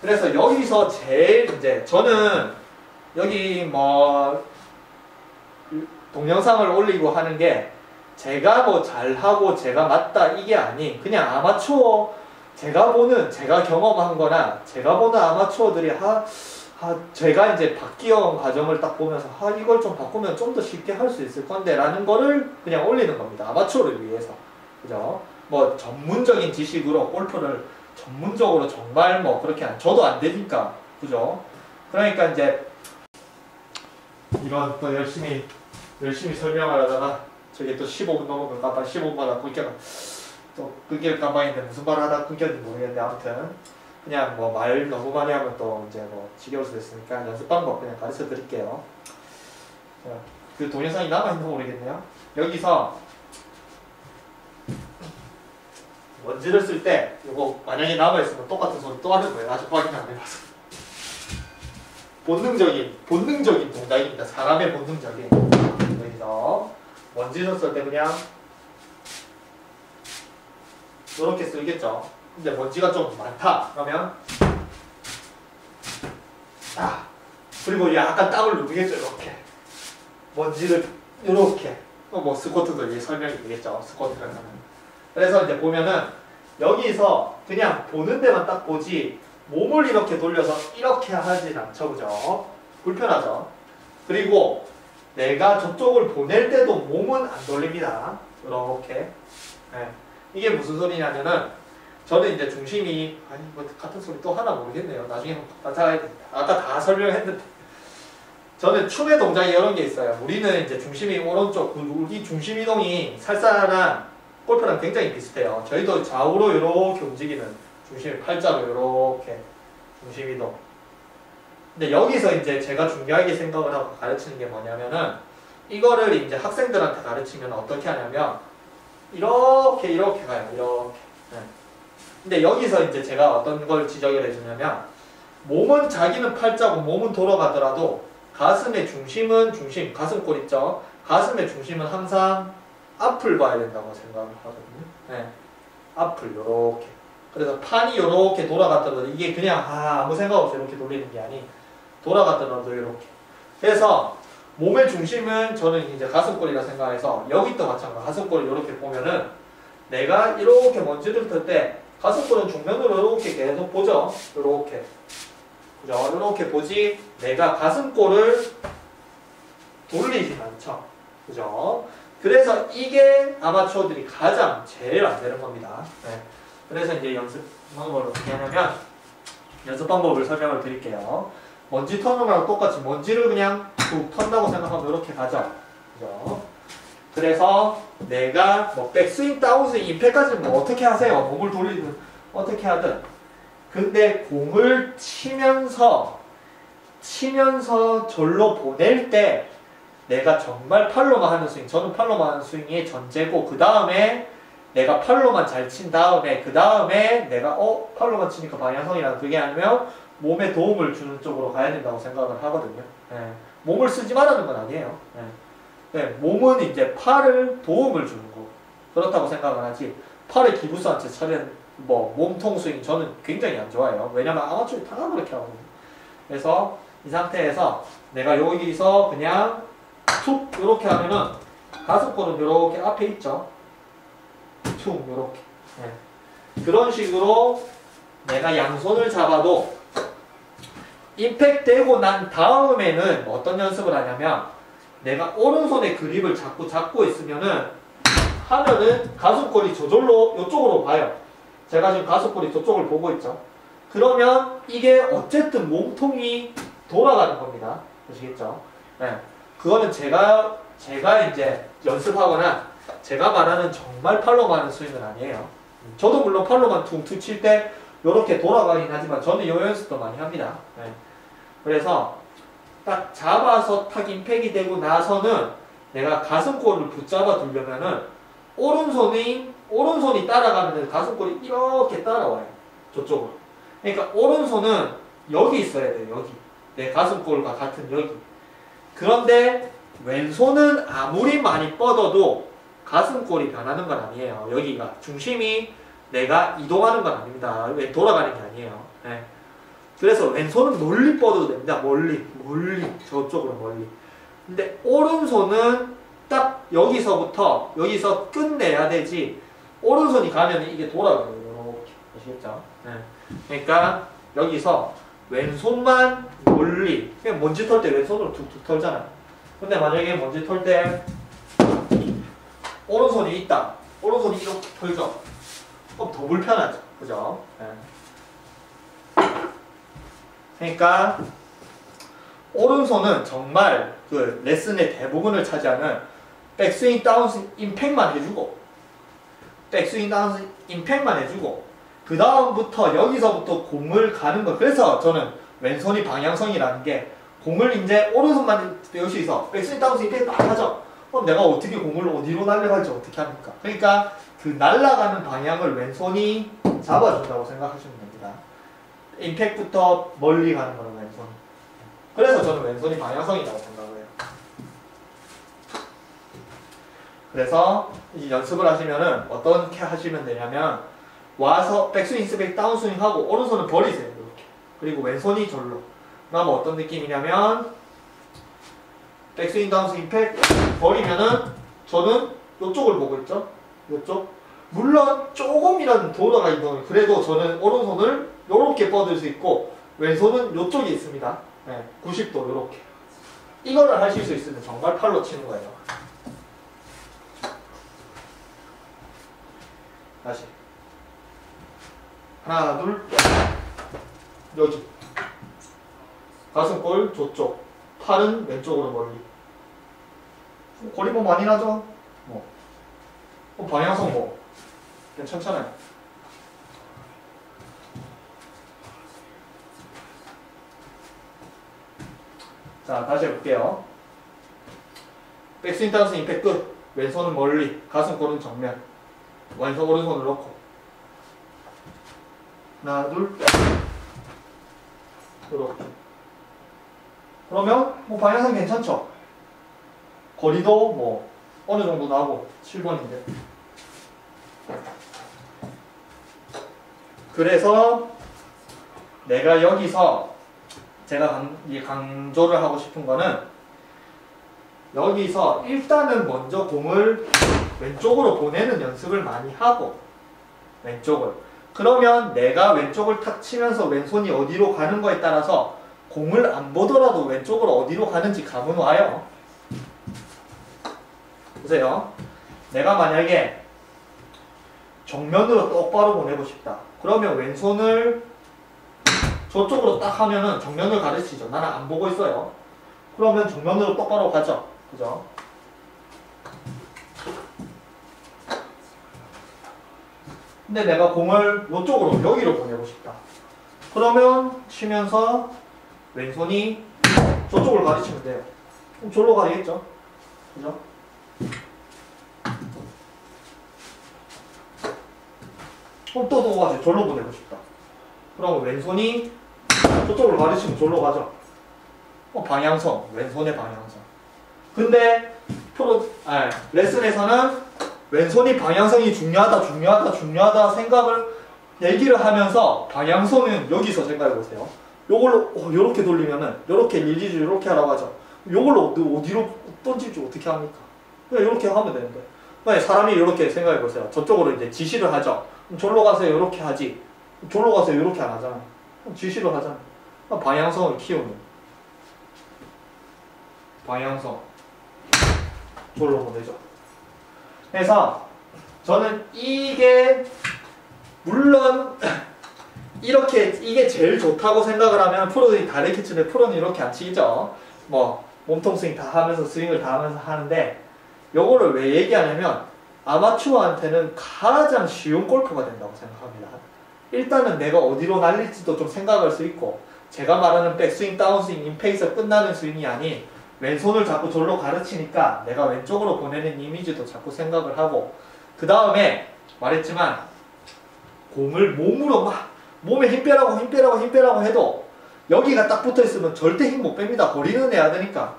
그래서 여기서 제일 이제 저는 여기 뭐 동영상을 올리고 하는 게 제가 뭐 잘하고 제가 맞다 이게 아닌 그냥 아마추어 제가 경험한 거나 제가 보는 아마추어들이 제가 이제 바뀌어온 과정을 딱 보면서 이걸 좀 바꾸면 좀 더 쉽게 할 수 있을 건데 라는 거를 그냥 올리는 겁니다. 아마추어를 위해서. 그죠? 뭐 전문적인 지식으로 골프를 전문적으로 정말 뭐 그렇게 저도 안 되니까. 그죠? 그러니까 이제 이런 또 열심히 설명을 하다가 저게 또 15분 넘으면 깜빡 15분마다 끊길 깜빡인데 무슨 말 하다 끊겼는지 모르겠는데 아무튼 그냥 뭐 말 너무 많이 하면 또 이제 뭐 지겨울 수도 있으니까 연습 방법 그냥 가르쳐 드릴게요. 자, 그 동영상이 남아있는지 모르겠네요. 여기서 원지를 쓸 때 이거 만약에 남아있으면 똑같은 소리 또 하는 거예요. 아직 확인 안 해봐서. 본능적인 동작입니다. 사람의 본능적인. 여기서 원지를 쓸 때 그냥 이렇게 쓸겠죠. 근데 먼지가 좀 많다. 그러면 그리고 약간 땀을 누르겠죠. 이렇게 먼지를 이렇게 뭐 스쿼트도 이제 설명이 되겠죠. 스쿼트를 하면. 그래서 이제 보면은 여기서 그냥 보는 데만 딱 보지 몸을 이렇게 돌려서 이렇게 하진 않죠. 그죠? 불편하죠. 그리고 내가 저쪽을 보낼 때도 몸은 안 돌립니다. 이렇게. 네. 이게 무슨 소리냐면은 저는 이제 중심이 뭐 같은 소리 또 하나 모르겠네요. 나중에 찾아야 됩니다. 아까 다 설명했는데 저는 춤의 동작이 이런 게 있어요. 우리는 이제 중심이 오른쪽, 우리 중심 이동이 쌀쌀한 골프랑 굉장히 비슷해요. 저희도 좌우로 이렇게 움직이는 중심이 팔자로 이렇게 중심 이동. 근데 여기서 이제 제가 중요하게 생각을 하고 가르치는 게 뭐냐면은 이거를 이제 학생들한테 가르치면 어떻게 하냐면 이렇게 가요. 이렇게. 네. 근데 여기서 이제 제가 어떤 걸 지적을 해주냐면 몸은 자기는 팔자고 몸은 돌아가더라도 가슴의 중심은 가슴골 있죠? 가슴의 중심은 항상 앞을 봐야 된다고 생각을 하거든요. 네. 앞을 요렇게. 그래서 판이 요렇게 돌아갔더라도 이게 그냥 아무 생각 없이 이렇게 돌리는 게 아니 돌아갔더라도 이렇게. 그래서 몸의 중심은 저는 이제 가슴골이라 생각해서 여기도 마찬가지로 가슴골을 이렇게 보면은 내가 이렇게 먼지를 털 때 가슴골은 정면으로 이렇게 계속 보죠. 이렇게. 그죠? 이렇게 보지 내가 가슴골을 돌리진 않죠. 그죠? 그래서 이게 아마추어들이 가장 제일 안 되는 겁니다. 네. 그래서 이제 연습 방법을 어떻게 하냐면 연습 방법을 설명을 드릴게요. 먼지 터는 거랑 똑같이 먼지를 그냥 툭 턴다고 생각하면 이렇게 가죠. 그죠? 그래서 내가 뭐 백스윙, 다운스윙, 임팩까지는 뭐 어떻게 하세요? 몸을 돌리든 어떻게 하든. 근데 공을 치면서 절로 보낼 때 내가 정말 팔로만 하는 스윙, 저는 팔로만 하는 스윙이 전제고 그 다음에 내가 팔로만 잘 친 다음에 그 다음에 내가 팔로만 치니까 방향성이랑 그게 아니면 몸에 도움을 주는 쪽으로 가야 된다고 생각을 하거든요. 네. 몸을 쓰지 말라는 건 아니에요. 네. 네. 몸은 이제 팔을 도움을 주는 거 그렇다고 생각을 하지 팔을 기부스한 채 차는 뭐 몸통 스윙 저는 굉장히 안 좋아해요. 왜냐면 아마추어들이 다 그렇게 하거든요. 그래서 이 상태에서 내가 여기서 그냥 툭 이렇게 하면은 가슴골은 이렇게 앞에 있죠. 툭 이렇게. 네. 그런 식으로 내가 양손을 잡아도 임팩트 되고 난 다음에는 어떤 연습을 하냐면 내가 오른손에 그립을 자꾸 잡고 있으면은 하면은 가슴골이 저절로 이쪽으로 봐요. 제가 지금 가슴골이 저쪽을 보고 있죠. 그러면 이게 어쨌든 몸통이 돌아가는 겁니다. 아시겠죠? 네. 그거는 제가 이제 연습하거나 제가 말하는 정말 팔로만 하는 스윙은 아니에요. 저도 물론 팔로만 퉁퉁 칠 때 이렇게 돌아가긴 하지만 저는 이 연습도 많이 합니다. 네. 그래서 딱 잡아서 탁 임팩이 되고 나서는 내가 가슴골을 붙잡아 두려면은 오른손이 따라가면 가슴골이 이렇게 따라와요. 저쪽으로. 그러니까 오른손은 여기 있어야 돼요. 여기. 내 가슴골과 같은 여기. 그런데 왼손은 아무리 많이 뻗어도 가슴골이 변하는 건 아니에요. 여기가 중심이 내가 이동하는 건 아닙니다. 왜 돌아가는 게 아니에요. 네. 그래서 왼손은 멀리 뻗어도 됩니다. 멀리 저쪽으로 멀리. 근데 오른손은 딱 여기서 끝내야 되지. 오른손이 가면 이게 돌아가요. 이렇게 아시겠죠? 네. 그러니까 여기서 왼손만 멀리. 그냥 먼지 털 때 왼손으로 툭툭 털잖아요. 근데 만약에 먼지 털 때 오른손이 있다. 오른손이 이렇게 털죠. 그럼 더 불편하죠. 그죠? 네. 그러니까 오른손은 정말 그 레슨의 대부분을 차지하는 백스윙 다운스윙 임팩만 해주고 백스윙 다운스윙 임팩만 해주고 그 다음부터 여기서부터 공을 가는 거. 그래서 저는 왼손이 방향성이라는 게 공을 이제 오른손만 배울 수 있어. 백스윙 다운스윙 임팩 막 하죠. 그럼 내가 어떻게 공을 어디로 날려갈지 어떻게 합니까? 그러니까 그 날아가는 방향을 왼손이 잡아준다고 생각하시면 됩니다. 임팩부터 멀리 가는 거는 왼손. 그래서 저는 왼손이 방향성이라고 생각을 해요. 그래서 이 연습을 하시면은 어떻게 하시면 되냐면 와서 백스윙, 스백, 다운스윙 하고 오른손은 버리세요. 이렇게. 그리고 왼손이 절로. 그럼 어떤 느낌이냐면 백스윙, 다운스윙, 임팩 버리면은 저는 이쪽을 보고 있죠. 이쪽. 물론 조금이라도 돌아가 있는 그래도 저는 오른손을 이렇게 뻗을 수 있고 왼손은 이쪽에 있습니다. 네, 90도 이렇게. 이거를 하실 수 있으면 정말 팔로 치는 거예요. 다시. 하나, 둘, 여기. 가슴골 저쪽. 팔은 왼쪽으로 멀리. 거리 뭐 많이 나죠? 방향성 뭐 괜찮잖아요. 자, 다시 해볼게요. 백스윙 다운스윙 임팩 끝. 왼손은 멀리, 가슴골은 정면. 왼손 오른손을 넣고. 하나, 둘, 이렇게. 그러면 뭐 방향성 괜찮죠? 거리도 뭐 어느 정도 나고 7번인데. 그래서 내가 여기서 제가 강조를 하고 싶은 거는 여기서 일단은 먼저 공을 왼쪽으로 보내는 연습을 많이 하고 왼쪽을. 그러면 내가 왼쪽을 탁 치면서 왼손이 어디로 가는 거에 따라서 공을 안 보더라도 왼쪽으로 어디로 가는지 감은 와요. 보세요. 내가 만약에 정면으로 똑바로 보내고 싶다. 그러면 왼손을 저쪽으로 딱 하면은 정면을 가르치죠. 나는 안 보고 있어요. 그러면 정면으로 똑바로 가죠. 그죠? 근데 내가 공을 이쪽으로 여기로 보내고 싶다. 그러면 치면서 왼손이 저쪽을 가르치면 돼요. 그럼 저로 가야겠죠? 그죠? 그럼 또 가죠. 저로 보내고 싶다. 그럼 왼손이 저쪽으로 가르치면 저로 가죠. 방향성, 왼손의 방향성. 근데 레슨에서는 왼손이 방향성이 중요하다 생각을 얘기를 하면서 방향성은 여기서 생각해보세요. 요걸로 요렇게 돌리면은 요렇게 릴리즈 요렇게 하라고 하죠. 요걸로 어디로 던질지 어떻게 합니까? 그냥 요렇게 하면 되는데. 사람이 이렇게 생각해보세요. 저쪽으로 이제 지시를 하죠. 절로 가세요 요렇게 하지. 절로 가세요 요렇게 안 하잖아. 지시를 하잖아. 방향성을 키우는. 방향성. 절로 보내죠. 그래서 저는 이게 물론 이렇게 이게 제일 좋다고 생각을 하면 프로들이 다 이렇게 치는데 프로는 이렇게 안 치죠. 뭐 몸통 스윙 다 하면서 스윙을 다 하면서 하는데 요거를 왜 얘기하냐면 아마추어한테는 가장 쉬운 골프가 된다고 생각합니다. 일단은 내가 어디로 날릴지도 좀 생각할 수 있고 제가 말하는 백스윙, 다운스윙, 인페이스 끝나는 스윙이 아닌 왼손을 자꾸 절로 가르치니까 내가 왼쪽으로 보내는 이미지도 자꾸 생각을 하고 그 다음에 말했지만 공을 몸으로 막 몸에 힘 빼라고 해도 여기가 딱 붙어있으면 절대 힘 못 뺍니다. 거리는 내야 되니까.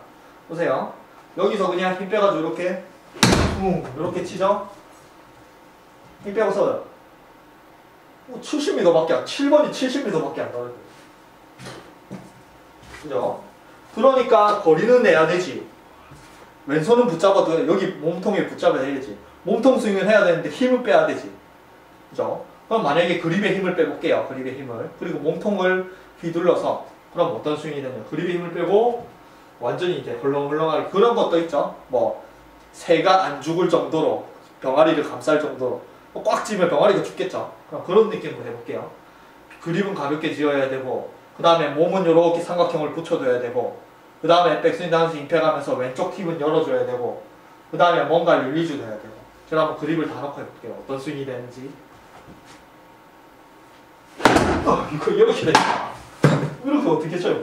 보세요. 여기서 그냥 힘 빼가지고 이렇게 이렇게 치죠. 힘 빼고 써요. 70m밖에 7번이 70m밖에 안 나와요. 그죠? 그러니까 거리는 내야 되지. 왼손은 붙잡아도 여기 몸통에 붙잡아야지. 몸통 스윙을 해야 되는데 힘을 빼야 되지. 그죠? 그럼 만약에 그립에 힘을 빼볼게요. 그립의 힘을. 그리고 몸통을 휘둘러서 그럼 어떤 스윙이 되냐. 그립의 힘을 빼고 완전히 이제 헐렁헐렁하게 그런 것도 있죠. 뭐 새가 안 죽을 정도로 병아리를 감쌀 정도로 꽉 쥐면 병아리가 죽겠죠. 그런 느낌으로 해볼게요. 그립은 가볍게 지어야 되고 그 다음에 몸은 이렇게 삼각형을 붙여줘야 되고 그 다음에 백스윙 다운스 임팩하면서 왼쪽 팁은 열어줘야 되고 그 다음에 뭔가 릴리즈도 해야 되고 제가 한번 그립을 다 넣고 해볼게요. 어떤 스윙이 되는지. 이거 이렇게 되니까 이렇게 어떻게 쳐요?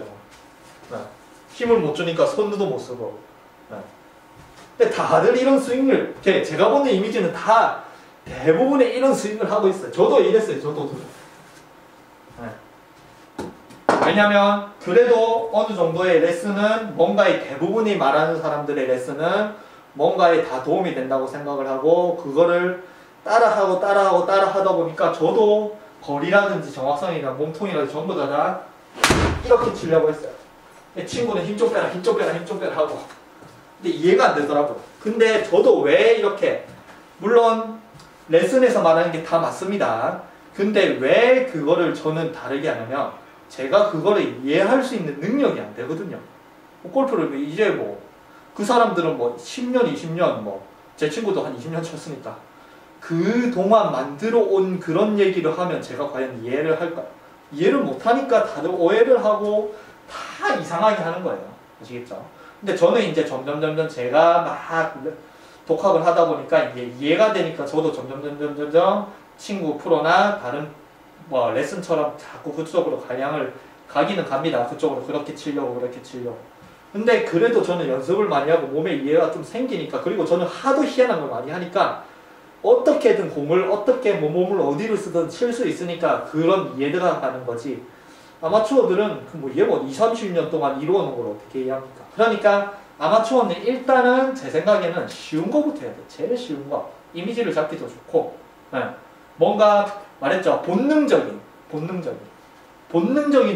네. 힘을 못 주니까 손도 못 쓰고. 네. 근데 다들 이런 스윙을 제가 보는 이미지는 다 대부분의 이런 스윙을 하고 있어요. 저도 이랬어요. 저도. 네. 왜냐면 그래도 어느 정도의 레슨은 뭔가의 대부분이 말하는 사람들의 레슨은 뭔가에 다 도움이 된다고 생각을 하고 그거를 따라하다 보니까 저도 거리라든지 정확성이나 몸통이라든지 전부 다 이렇게 치려고 했어요. 친구는 힘 좀 빼라 하고 근데 이해가 안 되더라고요. 근데 저도 왜 이렇게 물론 레슨에서 말하는 게 다 맞습니다. 근데 왜 그거를 저는 다르게 하냐면 제가 그거를 이해할 수 있는 능력이 안 되거든요. 골프를 이제 그 사람들은 10년, 20년 제 친구도 한 20년 쳤으니까 그동안 만들어 온 그런 얘기를 하면 제가 과연 이해를 할까요? 이해를 못하니까 다들 오해를 하고 다 이상하게 하는 거예요. 아시겠죠? 근데 저는 이제 점점 제가 막 독학을 하다 보니까 이게 이해가 되니까 저도 점점 친구 프로나 다른 레슨처럼 자꾸 그쪽으로 가기는 갑니다. 그쪽으로 그렇게 치려고. 근데 그래도 저는 연습을 많이 하고 몸에 이해가 좀 생기니까 그리고 저는 하도 희한한 걸 많이 하니까 어떻게든 공을 어떻게 몸을 어디로 쓰든 칠 수 있으니까 그런 이해가 가는 거지. 아마추어들은 20, 30년 동안 이루어놓은 걸 어떻게 이해합니까? 그러니까 아마추어는 일단은 제 생각에는 쉬운 거부터 해야 돼. 제일 쉬운 거. 이미지를 잡기도 좋고 뭔가 말했죠. 본능적인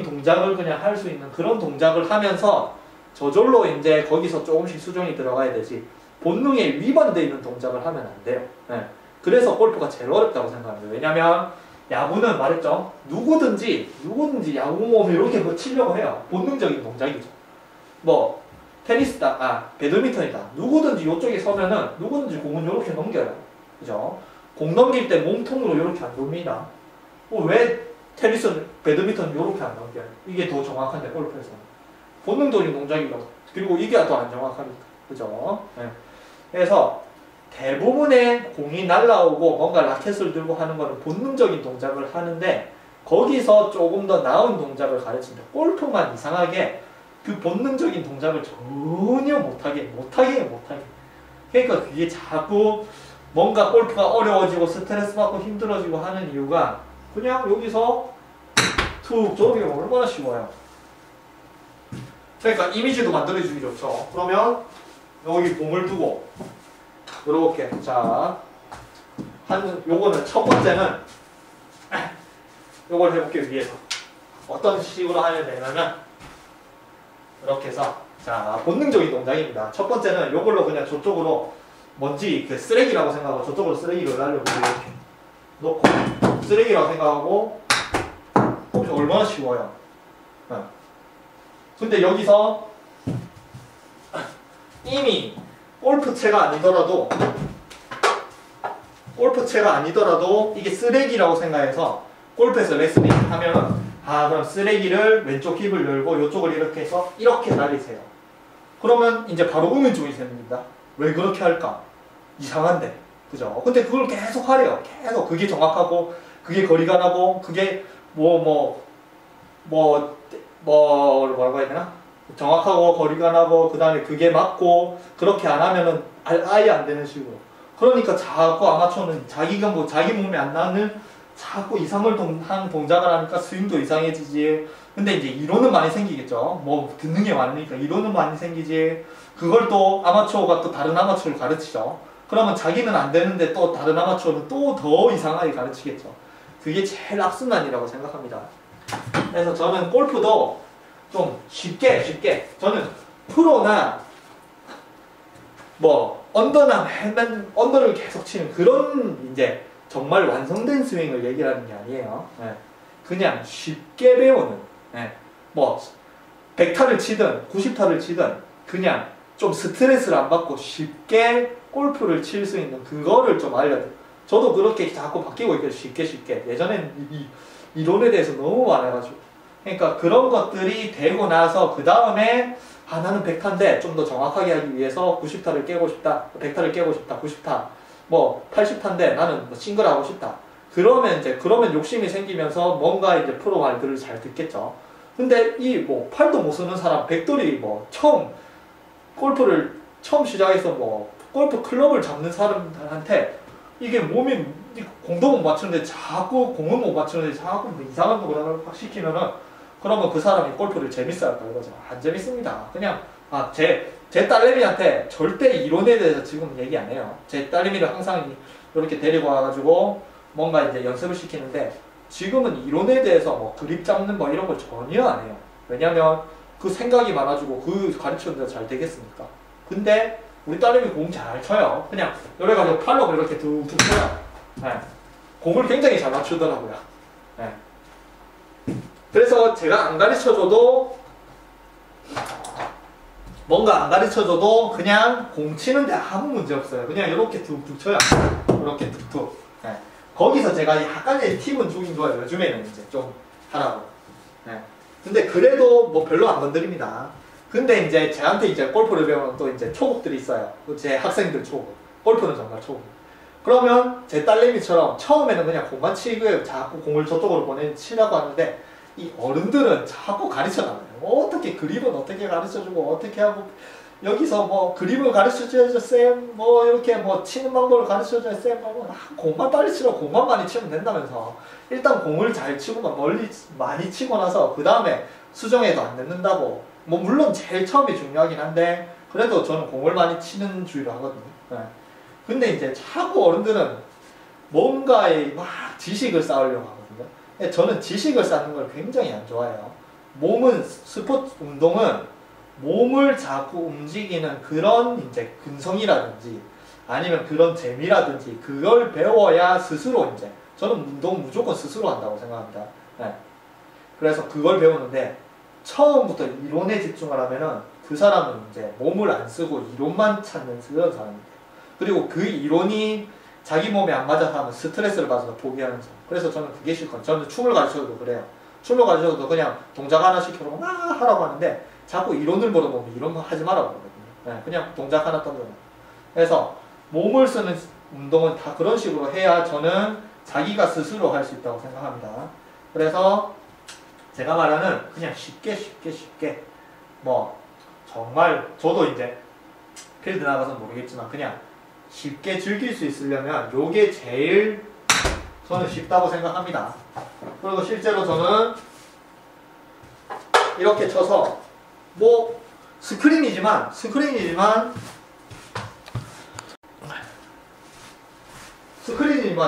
동작을 그냥 할 수 있는 그런 동작을 하면서 저절로 이제 거기서 조금씩 수정이 들어가야 되지 본능에 위반되어 있는 동작을 하면 안 돼요. 그래서 골프가 제일 어렵다고 생각합니다. 왜냐면 야구는 말했죠. 누구든지 야구 몸을 이렇게 치려고 해요. 본능적인 동작이죠. 배드민턴이다. 누구든지 이쪽에 서면은 누구든지 공은 이렇게 넘겨요. 그죠? 공 넘길 때 몸통으로 이렇게 안 돕니다. 왜 배드민턴 이렇게 안 넘겨요? 이게 더 정확한데 골프에서는. 본능적인 동작이고 그리고 이게 더 안 정확하니까. 그죠? 그래서 대부분의 공이 날라오고 뭔가 라켓을 들고 하는 거는 본능적인 동작을 하는데 거기서 조금 더 나은 동작을 가르칩니다. 골프만 이상하게 그 본능적인 동작을 전혀 못하게. 그러니까 그게 자꾸 뭔가 골프가 어려워지고 스트레스 받고 힘들어지고 하는 이유가 그냥 여기서 툭 저기 얼마나 쉬워요. 그러니까 이미지도 만들어주기 좋죠. 그러면 여기 공을 두고 이렇게 요거는 첫 번째는 요걸 해볼게요. 위에서 어떤 식으로 하면 되냐면 이렇게 해서 본능적인 동작입니다. 첫 번째는 요걸로 그냥 저쪽으로 먼지 쓰레기라고 생각하고 저쪽으로 쓰레기를 날려고 이렇게 놓고 쓰레기라고 생각하고 얼마나 쉬워요. 근데 여기서 이미 골프채가 아니더라도 이게 쓰레기라고 생각해서 골프에서 레슨을 하면 그럼 쓰레기를 왼쪽 힙을 열고 이쪽을 이렇게 해서 이렇게 날리세요. 그러면 이제 바로 오른쪽이 생깁니다. 왜 그렇게 할까? 이상한데. 그죠? 근데 그걸 계속 하래요. 계속 그게 정확하고 그게 거리가 나고 그게 뭐라고 해야 되나? 정확하고 거리가 나고 그 다음에 그게 맞고 그렇게 안 하면은 아예 안 되는 식으로. 그러니까 자꾸 아마추어는 자기 몸에 안 나는 자꾸 한 동작을 하니까 스윙도 이상해지지. 근데 이제 이론은 많이 생기겠죠. 듣는 게 많으니까 이론은 많이 생기지. 그걸 또 아마추어가 또 다른 아마추어를 가르치죠. 그러면 자기는 안 되는데 또 다른 아마추어는 또 더 이상하게 가르치겠죠. 그게 제일 악순환이라고 생각합니다. 그래서 저는 골프도 좀 쉽게 저는 프로나 언더를 계속 치는 그런 이제 정말 완성된 스윙을 얘기하는 게 아니에요. 그냥 쉽게 배우는 100타를 치든 90타를 치든 그냥 좀 스트레스를 안 받고 쉽게 골프를 칠 수 있는 그거를 좀 알려드려요. 저도 그렇게 자꾸 바뀌고 있어요. 쉽게. 예전엔 이 이론에 대해서 너무 많아가지고. 그러니까 그런 것들이 되고 나서 그 다음에 나는 100타인데 좀 더 정확하게 하기 위해서 90타를 깨고 싶다. 100타를 깨고 싶다. 90타. 뭐 80타인데 나는 뭐 싱글 하고 싶다. 그러면 욕심이 생기면서 뭔가 이제 프로 말들을 잘 듣겠죠. 근데 이 뭐 팔도 못 쓰는 사람, 백돌이 뭐 골프를 처음 시작해서 뭐 골프 클럽을 잡는 사람한테 이게 몸이 공도 못 맞추는데 자꾸 공은 못 맞추는데 자꾸 뭐 이상한 거를 확 시키면은 그러면 그 사람이 골프를 재밌어 할까 이거죠. 안 재밌습니다. 그냥 제 딸내미한테 절대 이론에 대해서 지금 얘기 안 해요. 제 딸내미를 항상 이렇게 데리고 와가지고 뭔가 이제 연습을 시키는데 지금은 이론에 대해서 뭐 그립 잡는 뭐 이런 걸 전혀 안 해요. 왜냐면 그 생각이 많아지고 그 가르치는 데가 잘 되겠습니까? 근데 우리 딸내미 공 잘 쳐요. 그냥 이래가지고 팔로 이렇게 툭툭 쳐요. 네. 공을 굉장히 잘 맞추더라고요. 네. 그래서 제가 안 가르쳐줘도 뭔가 안 가르쳐줘도 그냥 공 치는데 아무 문제 없어요. 그냥 이렇게 툭툭 쳐요. 이렇게 툭툭. 네. 거기서 제가 약간의 팁은 주긴 줘요. 요즘에는 이제 좀 하라고. 네. 근데 그래도 뭐 별로 안 건드립니다. 근데 이제 저한테 이제 골프를 배우는 또 이제 초급들이 있어요. 제 학생들 초급. 골프는 정말 초급. 그러면 제 딸내미처럼 처음에는 그냥 공만 치고 자꾸 공을 저쪽으로 치라고 하는데 이 어른들은 자꾸 가르쳐나가요. 어떻게 그립은 어떻게 가르쳐주고 어떻게 하고 여기서 뭐 그립을 가르쳐줘야죠 쌤. 뭐 이렇게 뭐 치는 방법을 가르쳐줘야 쌤. 공만 빨리 치러 공만 많이 치면 된다면서. 일단 공을 잘 치고만 멀리 많이 치고 나서 그 다음에 수정해도 안 늦는다고. 뭐 물론 제일 처음이 중요하긴 한데 그래도 저는 공을 많이 치는 주의를 하거든요. 네. 근데 이제 자꾸 어른들은 뭔가에 막 지식을 쌓으려고 하거든요. 저는 지식을 쌓는 걸 굉장히 안 좋아해요. 스포츠 운동은 몸을 자꾸 움직이는 그런 이제 근성이라든지 아니면 그런 재미라든지 그걸 배워야 스스로 이제 저는 운동 무조건 스스로 한다고 생각합니다. 네. 그래서 그걸 배우는데 처음부터 이론에 집중을 하면은 그 사람은 이제 몸을 안 쓰고 이론만 찾는 그런 사람입니다. 그리고 그 이론이 자기 몸에 안 맞아서 하면 스트레스를 받아서 포기하는 사람. 그래서 저는 그게 싫거든요. 저는 춤을 가르쳐도 그래요. 춤을 가르쳐도 그냥 동작 하나 시켜놓고 막 하라고 하는데 자꾸 이론을 물어보면 이런 거 하지 말라고 그러거든요. 네, 그냥 동작 하나 떠들어요. 그래서 몸을 쓰는 운동은 다 그런 식으로 해야 저는 자기가 스스로 할 수 있다고 생각합니다. 그래서 제가 말하는 그냥 쉽게 뭐 정말 저도 이제 필드 나가서 모르겠지만 그냥 쉽게 즐길 수 있으려면 요게 제일 저는 쉽다고 생각합니다. 그리고 실제로 저는 이렇게 쳐서 뭐 스크린이지만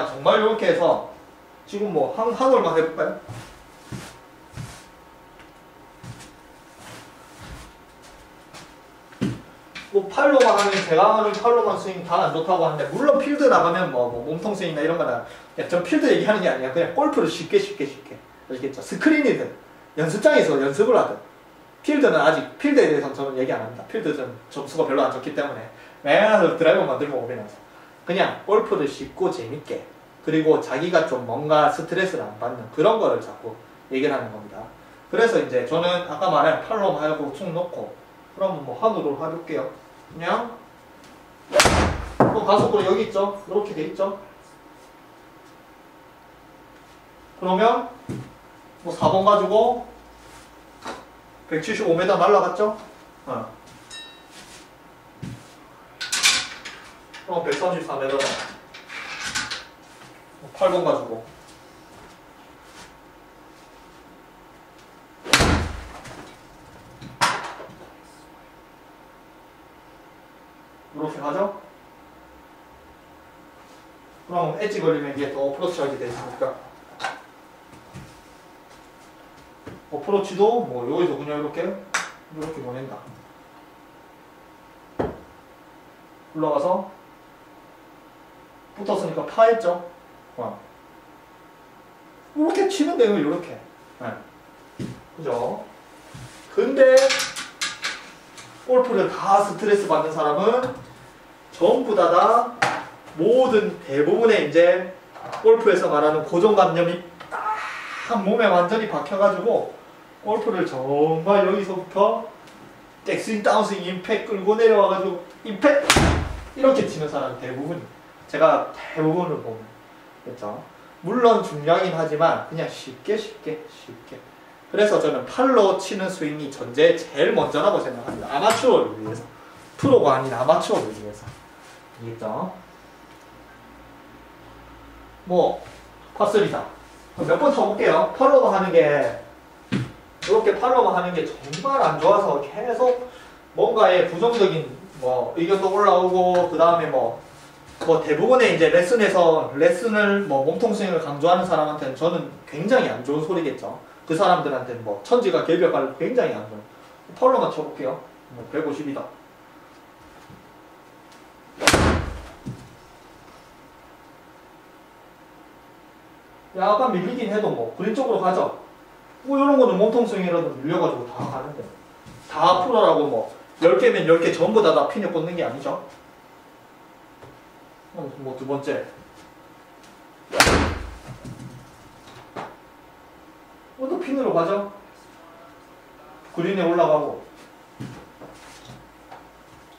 정말 이렇게 해서 지금 뭐 한 홀만 해볼까요? 뭐 팔로만 하면 제가 하는 팔로만 스윙 다 안 좋다고 하는데 물론 필드 나가면 뭐 몸통 스윙이나 이런 거나 전 필드 얘기하는 게 아니라 그냥 골프를 쉽게 아시겠죠? 스크린이든 연습장에서 연습을 하든 필드는 아직 필드에 대해서는 저는 얘기 안 합니다. 필드는 점수가 별로 안 좋기 때문에 맨날 드라이버 만들고 오면서 그냥 골프를 쉽고 재밌게 그리고 자기가 좀 뭔가 스트레스를 안 받는 그런 거를 자꾸 얘기를 하는 겁니다. 그래서 이제 저는 아까 말한 팔로 하고 툭 놓고 그러면 뭐 한으로 해볼게요. 그냥 가속으로 여기 있죠? 이렇게 돼 있죠? 그러면 뭐 4번 가지고 175m 날라갔죠? 그럼 134m 8번 가지고 이렇게 가죠? 그럼 엣지 걸리면 이게 또 어프로치 하게 되니까 어프로치도 뭐 여기서 그냥 이렇게 보낸다. 올라가서 붙었으니까 파했죠? 이렇게 치면 돼요. 이렇게. 네. 그죠? 근데 골프를 다 스트레스 받는 사람은 전부 다 모든 대부분의 이제 골프에서 말하는 고정관념이 딱 몸에 완전히 박혀가지고 골프를 정말 여기서부터 백스윙, 다운스윙, 임팩 끌고 내려와가지고 임팩 이렇게 치는 사람 대부분 제가 대부분을 보면 그렇죠. 물론 중요하긴 하지만 그냥 쉽게 그래서 저는 팔로 치는 스윙이 전제 제일 먼저라고 생각합니다. 아마추어를 위해서 프로가 아닌 아마추어를 위해서 알겠죠? 뭐 파3다 몇 번 쳐볼게요. 팔로만 하는 게 이렇게 팔로만 하는 게 정말 안 좋아서 계속 뭔가에 부정적인 뭐 의견도 올라오고 그 다음에 뭐 대부분의 이제 레슨을 뭐 몸통 스윙을 강조하는 사람한테는 저는 굉장히 안 좋은 소리겠죠. 그 사람들한테는 뭐 천지가 개벽할 굉장히 안 좋은 팔로만 쳐볼게요. 150이다. 약간 밀리긴 해도 뭐 그린 쪽으로 가죠. 뭐 이런 거는 몸통 스윙이라도 밀려가지고 다 가는데 다 프로라고 뭐 10개면 10개 전부 다 핀에 꽂는 게 아니죠. 뭐 두 번째 또 핀으로 가죠. 그린에 올라가고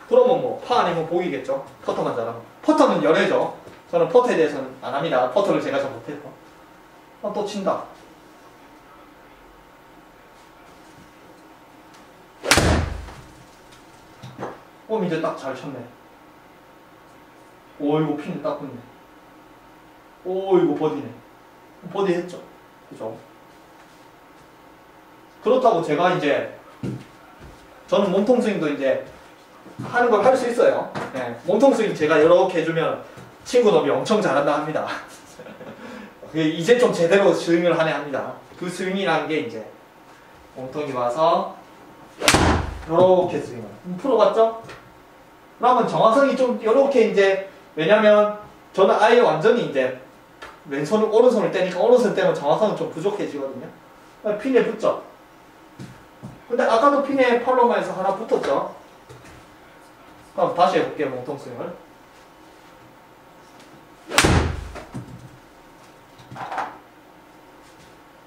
그러면 뭐 파 아니면 보기겠죠. 퍼터만 잘하면 퍼터는 열애죠. 저는 퍼터에 대해서는 안 합니다. 퍼터를 제가 잘 못해서 또 친다. 이제 딱 잘 쳤네. 오 이거 핀이 딱 붙네. 오 이거 버디네. 버디 했죠. 그죠? 그렇다고 제가 이제 저는 몸통 스윙도 이제 하는 걸 할 수 있어요. 네, 몸통 스윙 제가 이렇게 해주면 친구 놈이 엄청 잘한다 합니다. 이제 좀 제대로 스윙을 하네 합니다. 그 스윙이라는 게 이제 몸통이 와서 이렇게 스윙을 프로 같죠? 그러면 정확성이 좀 이렇게 이제 왜냐면 저는 아예 완전히 이제 왼손을 오른손을 떼니까 오른손 떼면 정확성은 좀 부족해지거든요. 핀에 붙죠. 근데 아까도 핀에 팔로마에서 하나 붙었죠. 그럼 다시 해볼게요. 몸통 스윙을.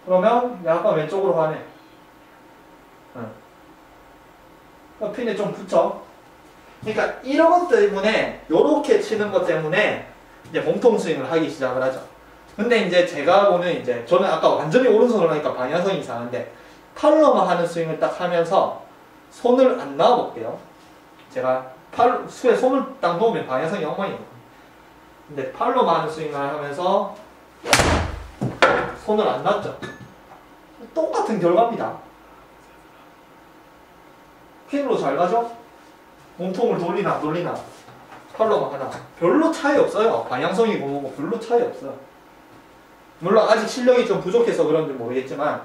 그러면 약간 왼쪽으로 가네. 핀에 좀 붙죠. 그러니까 이런 것 때문에 요렇게 치는 것 때문에 이제 몸통 스윙을 하기 시작을 하죠. 근데 이제 제가 보는 이제 저는 아까 완전히 오른손으로 하니까 방향성이 이상한데 팔로만 하는 스윙을 딱 하면서 손을 안 놔 볼게요. 제가 수에 손을 딱 놓으면 방향성이 엉망이거든요. 근데 팔로만 하는 스윙을 하면서 손을 안 놨죠. 똑같은 결과입니다. 핀으로 잘 가죠? 몸통을 돌리나 안 돌리나 팔로만 하나 별로 차이 없어요. 방향성이고 뭐고 별로 차이 없어요. 물론 아직 실력이 좀 부족해서 그런지 모르겠지만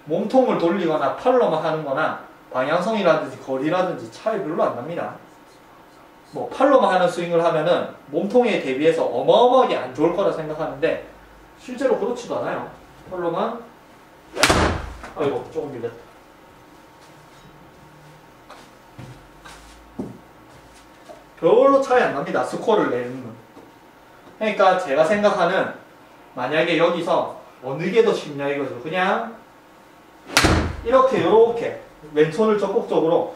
몸통을 돌리거나 팔로만 하는 거나 방향성이라든지 거리라든지 차이 별로 안 납니다. 뭐 팔로만 하는 스윙을 하면은 몸통에 대비해서 어마어마하게 안 좋을 거라 생각하는데 실제로 그렇지도 않아요. 팔로만 아이고 조금 밀렸다. 별로 차이 안 납니다. 스코어를 내는 건. 그러니까 제가 생각하는 만약에 여기서 어느 게 더 쉽냐 이거죠. 그냥 이렇게 왼손을 적극적으로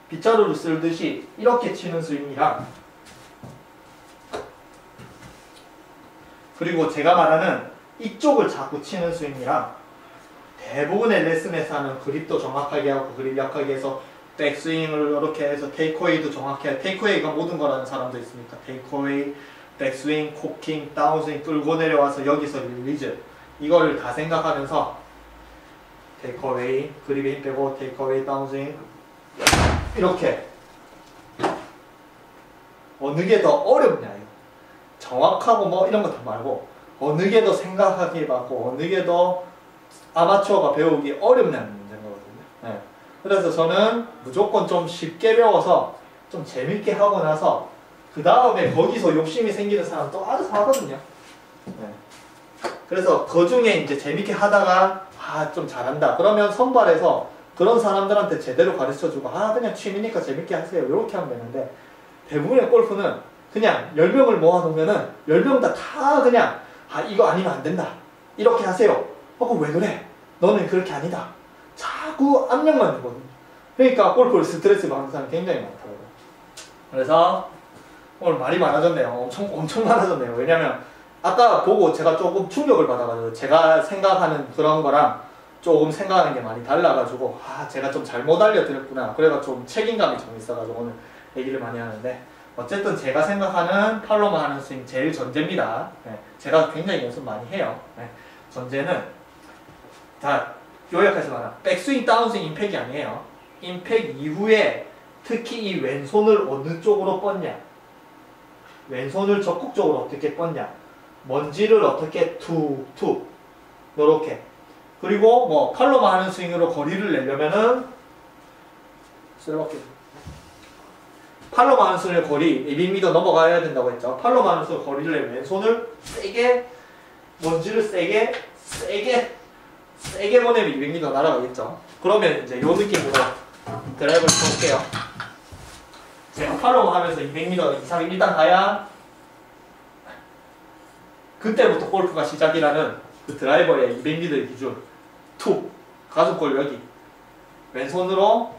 빗자루를 쓸듯이 이렇게 치는 스윙이랑 그리고 제가 말하는 이쪽을 자꾸 치는 스윙이랑 대부분의 레슨에서 하는 그립도 정확하게 하고 그립 약하게 해서 백스윙을 이렇게 해서 테이크어웨이도 정확히 하고 테이크어웨이가 모든 거라는 사람도 있으니까 테이크어웨이, 백스윙, 코킹, 다운스윙 끌고 내려와서 여기서 릴리즈 이거를 다 생각하면서 테이크어웨이, 그립에 힘 빼고 테이크어웨이, 다운스윙 이렇게 어느 게 더 어렵냐 이거. 정확하고 뭐 이런 거 다 말고 어느 게 더 생각하기 맞고 어느 게 더 아마추어가 배우기 어렵냐는 문제인 거거든요. 네. 그래서 저는 무조건 좀 쉽게 배워서 좀 재밌게 하고 나서 그 다음에 거기서 욕심이 생기는 사람 또 알아서 하거든요. 네. 그래서 그 중에 이제 재밌게 하다가 좀 잘한다. 그러면 선발해서 그런 사람들한테 제대로 가르쳐주고 그냥 취미니까 재밌게 하세요 이렇게 하면 되는데 대부분의 골프는 그냥 10명을 모아놓으면은 10명 다 그냥 이거 아니면 안 된다 이렇게 하세요. 왜 그래? 너는 그렇게 아니다. 자꾸 압력만 주거든요. 그러니까 골프를 스트레스 받는 사람이 굉장히 많더라고요. 그래서 오늘 말이 많아졌네요. 엄청 많아졌네요. 왜냐면 아까 보고 제가 조금 충격을 받아가지고 제가 생각하는 그런 거랑 조금 생각하는 게 많이 달라가지고 제가 좀 잘못 알려드렸구나. 그래서 좀 책임감이 좀 있어가지고 오늘 얘기를 많이 하는데 어쨌든 제가 생각하는 팔로만 하는 스윙 제일 전제입니다. 제가 굉장히 연습 많이 해요. 전제는 요약해서 말하면 백스윙, 다운스윙, 임팩이 아니에요. 임팩 이후에 특히 이 왼손을 어느 쪽으로 뻗냐, 왼손을 적극적으로 어떻게 뻗냐, 먼지를 어떻게 툭툭 요렇게. 그리고 뭐 팔로만 하는 스윙으로 거리를 내려면은 팔로만 하는 스윙의 거리 200m 넘어가야 된다고 했죠. 팔로만 하는 스윙 거리를 내면 왼손을 세게, 먼지를 세게 보내면 200m 날아가겠죠. 그러면 이제 요 느낌으로 드라이브를 쳐볼게요. 제가 팔로우 하면서 200m 이상 일단 가야 그때부터 골프가 시작이라는 그 드라이버의 200m의 기준. 툭! 가슴골 여기. 왼손으로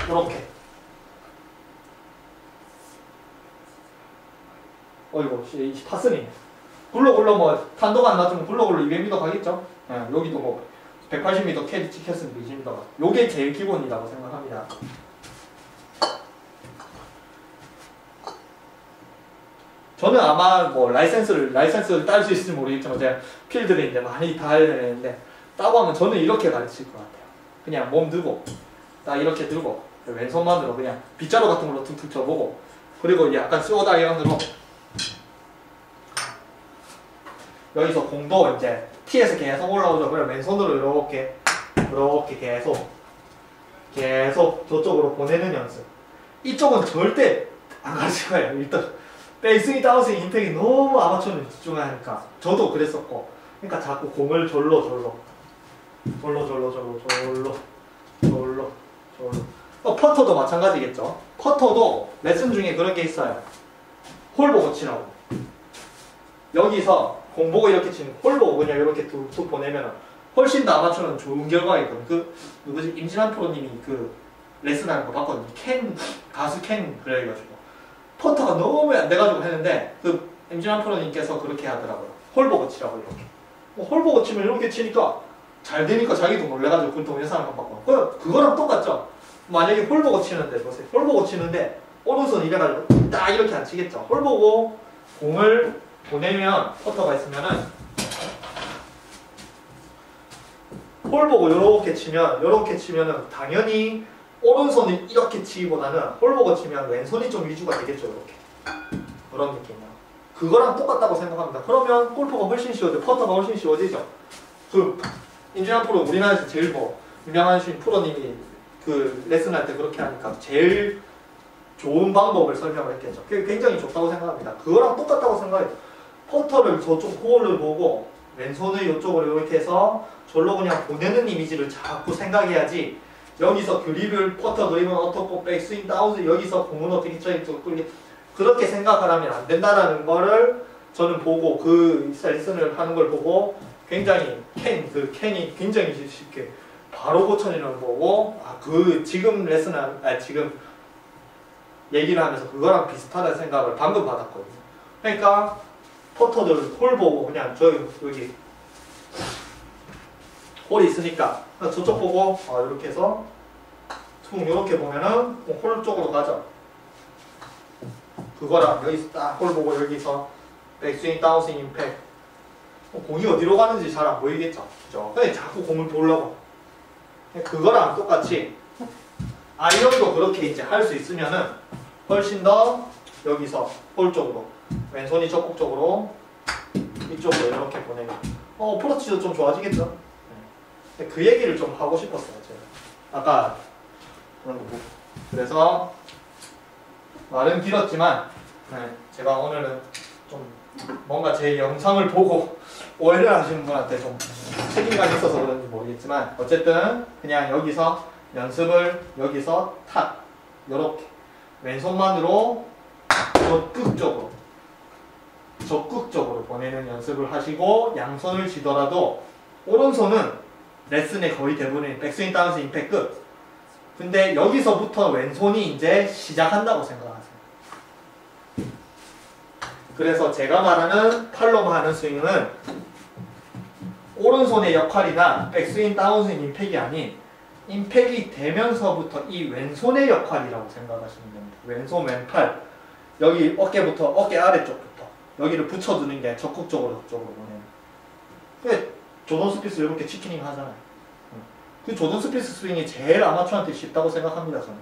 이렇게. 어이구, 파스님. 굴러굴러 뭐 탄도가 안 낮으면 굴러굴러 200m 가겠죠? 여기도 뭐 180m 캐디 찍혔으면 20m가. 요게 제일 기본이라고 생각합니다. 저는 아마 뭐 라이센스를 딸 수 있을지 모르겠지만 제가 필드를 이제 많이 다 해야 되는데 따고 하면 저는 이렇게 가르칠 것 같아요. 그냥 몸 들고 딱 이렇게 들고 왼손만으로 그냥 빗자루 같은 걸로 툭툭 쳐보고 그리고 약간 스워 다이언으로 여기서 공도 이제 티에서 계속 올라오죠. 그럼 왼손으로 이렇게 계속 저쪽으로 보내는 연습. 이쪽은 절대 안 가르칠 거예요. 일단 백스윙, 다운스윙, 임팩이 너무 아마추어는 집중하니까 저도 그랬었고 그러니까 자꾸 공을 절로 퍼터도 마찬가지겠죠. 퍼터도 레슨 중에 그런 게 있어요. 홀 보고 치라고. 여기서 공 보고 이렇게 치는 홀 보고 그냥 이렇게 툭툭 보내면 훨씬 더 아마추어는 좋은 결과가 있거든. 누구지? 임진환 프로님이 그 레슨하는 거 봤거든요. 가수 캔 그래가지고 퍼터가 너무 안 돼가지고 했는데 그 임진환 프로님께서 그렇게 하더라고요. 홀 보고 치라고 이렇게. 홀 보고 치면 이렇게 치니까 잘 되니까 자기도 놀래가지고 그걸 동영상 한번 봤고 그거랑 똑같죠. 만약에 홀 보고 치는데 보세요. 홀 보고 치는데 오른손 이래가지고 딱 이렇게 안 치겠죠. 홀 보고 공을 보내면 퍼터가 있으면은 홀 보고 요렇게 치면은 당연히 오른손이 이렇게 치기보다는 홀 보고 치면 왼손이 좀 위주가 되겠죠. 이렇게 그런 느낌이야. 그거랑 똑같다고 생각합니다. 그러면 골프가 훨씬 쉬워져. 퍼터가 훨씬 쉬워지죠. 그 임진환 프로 우리나라에서 제일 뭐 유명하신 프로님이 그 레슨할 때 그렇게 하니까 제일 좋은 방법을 설명을 했겠죠. 그게 굉장히 좋다고 생각합니다. 그거랑 똑같다고 생각해요. 퍼터를 저쪽 홀을 보고 왼손을 이쪽으로 이렇게 해서 절로 그냥 보내는 이미지를 자꾸 생각해야지 여기서 그립을 퍼터 그립은 어떻고 백스윙 다운스 여기서 공은 어떻게 쳐야 끌게 그렇게 생각을 하면 안 된다라는 거를 저는 보고 그 레슨을 하는 걸 보고 굉장히 캔이 굉장히 쉽게 바로 고쳐내는 걸 보고 지금 지금 얘기를 하면서 그거랑 비슷하다는 생각을 방금 받았거든요. 그러니까 퍼터들 홀 보고 그냥 여기 홀이 있으니까 저쪽 보고 이렇게 해서 툭 이렇게 보면은 홀 쪽으로 가죠. 그거랑 여기서 딱 홀 보고 여기서 백스윙, 다운스윙, 임팩 공이 어디로 가는지 잘 안 보이겠죠. 그죠? 근데 자꾸 공을 보려고 그거랑 똑같이 아이언도 그렇게 이제 할 수 있으면은 훨씬 더 여기서 홀 쪽으로 왼손이 적극적으로 이쪽으로 이렇게 보내면 어프로치도 좀 좋아지겠죠. 네. 그 얘기를 좀 하고 싶었어요. 제가 아까 그런 거 보고. 그래서 말은 길었지만 제가 오늘은 좀 뭔가 제 영상을 보고 오해를 하시는 분한테 좀 책임감이 있어서 그런지 모르겠지만 어쨌든 그냥 여기서 연습을 여기서 탁 요렇게 왼손만으로 적극적으로 보내는 연습을 하시고 양손을 쥐더라도 오른손은 레슨의 거의 대부분이 백스윙, 다운스윙, 임팩트 끝. 근데 여기서부터 왼손이 이제 시작한다고 생각하세요. 그래서 제가 말하는 팔로만 하는 스윙은 오른손의 역할이나 백스윙, 다운스윙, 임팩이 아닌 임팩이 되면서부터 이 왼손의 역할이라고 생각하시면 됩니다. 왼손, 왼팔 여기 어깨부터 어깨 아래쪽부터 여기를 붙여두는 게 적극적으로 그쪽으로 보내는. 왜 조던 스피스 이렇게 치키닝 하잖아요. 그 조던 스피스 스윙이 제일 아마추어한테 쉽다고 생각합니다. 저는.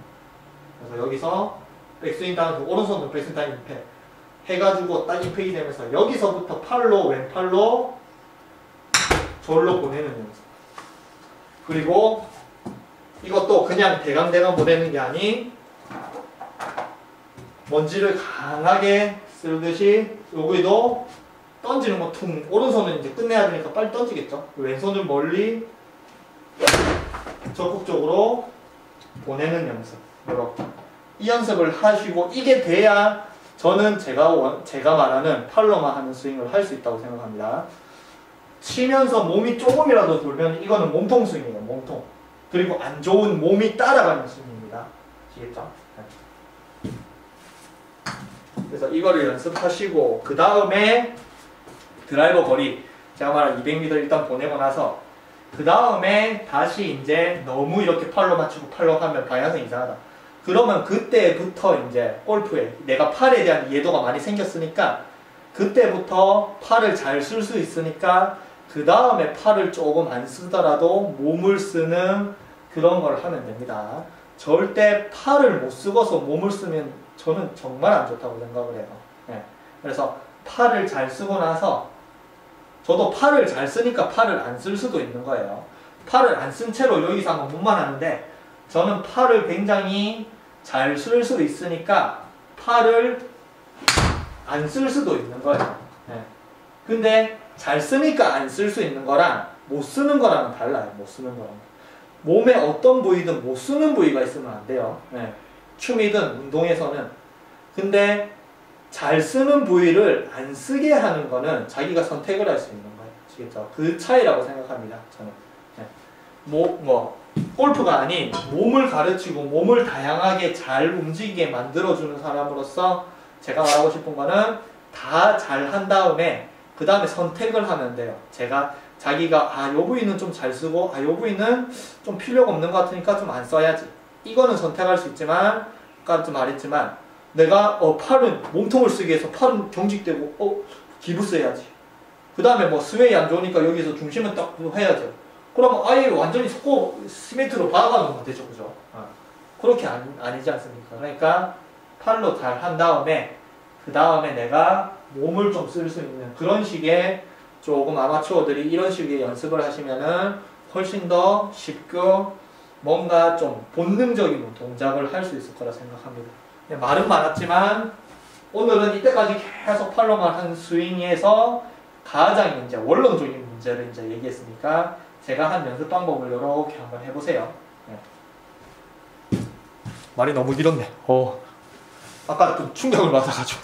그래서 여기서 백스윙 다운 오른손으로 백스윙 다운 임팩 해가지고 딱 임팩이 되면서 여기서부터 팔로 왼팔로 절로 보내는 연습. 그리고 이것도 그냥 대강대강 보내는 게 아닌 먼지를 강하게 쓸듯이 여기도 던지는 거 퉁 오른손은 이제 끝내야 되니까 빨리 던지겠죠. 왼손을 멀리 적극적으로 보내는 연습. 이렇게 이 연습을 하시고 이게 돼야 저는 제가 말하는 팔로만 하는 스윙을 할 수 있다고 생각합니다. 치면서 몸이 조금이라도 돌면 이거는 몸통 스윙이에요. 몸통. 그리고 안 좋은 몸이 따라가는 스윙입니다. 아시겠죠? 네. 그래서 이거를 연습하시고 그 다음에 드라이버 거리 제가 말한 200m 일단 보내고 나서 그 다음에 다시 이제 너무 이렇게 팔로 맞추고 팔로 하면 방향성이 이상하다. 그러면 그때부터 이제 골프에 내가 팔에 대한 이해도가 많이 생겼으니까 그때부터 팔을 잘 쓸 수 있으니까 그 다음에 팔을 조금 안 쓰더라도 몸을 쓰는 그런 걸 하면 됩니다. 절대 팔을 못 쓰고서 몸을 쓰면 저는 정말 안 좋다고 생각을 해요. 네. 그래서 팔을 잘 쓰고 나서 저도 팔을 잘 쓰니까 팔을 안 쓸 수도 있는 거예요. 팔을 안 쓴 채로 여기서 한번 몸만 하는데 저는 팔을 굉장히 잘 쓸 수 있으니까 팔을 안 쓸 수도 있는 거예요. 네. 근데 잘 쓰니까 안 쓸 수 있는 거랑 못 쓰는 거랑은 달라요. 못 쓰는 거랑. 몸에 어떤 부위든 못 쓰는 부위가 있으면 안 돼요. 네. 춤이든 운동에서는. 근데 잘 쓰는 부위를 안 쓰게 하는 거는 자기가 선택을 할 수 있는 거예요. 아시겠죠? 그 차이라고 생각합니다. 저는. 네. 골프가 아닌 몸을 가르치고 몸을 다양하게 잘 움직이게 만들어주는 사람으로서 제가 말하고 싶은 거는 다 잘한 다음에 그 다음에 선택을 하면 돼요. 자기가 요 부위는 좀 잘 쓰고 요 부위는 좀 필요가 없는 것 같으니까 좀 안 써야지. 이거는 선택할 수 있지만 아까 좀 말했지만 내가 팔은 몸통을 쓰기 위해서 팔은 경직되고 기부 써야지. 그 다음에 뭐 스웨이 안 좋으니까 여기서 중심은 딱 해야죠. 그러면 아예 완전히 속고 시멘트로 박아놓으면 되죠. 그죠? 그렇게 아니지 않습니까? 그러니까 팔로 잘 한 다음에 그 다음에 내가 몸을 좀 쓸 수 있는 그런 식의 조금 아마추어들이 이런 식의 연습을 하시면은 훨씬 더 쉽게 뭔가 좀 본능적인 동작을 할 수 있을 거라 생각합니다. 말은 많았지만 오늘은 이때까지 계속 팔로만 한 스윙에서 가장 이제 원론적인 문제를 이제 얘기했으니까 제가 한 연습 방법을 이렇게 한번 해보세요. 네. 말이 너무 길었네. 아까 좀 충격을 받아가지고.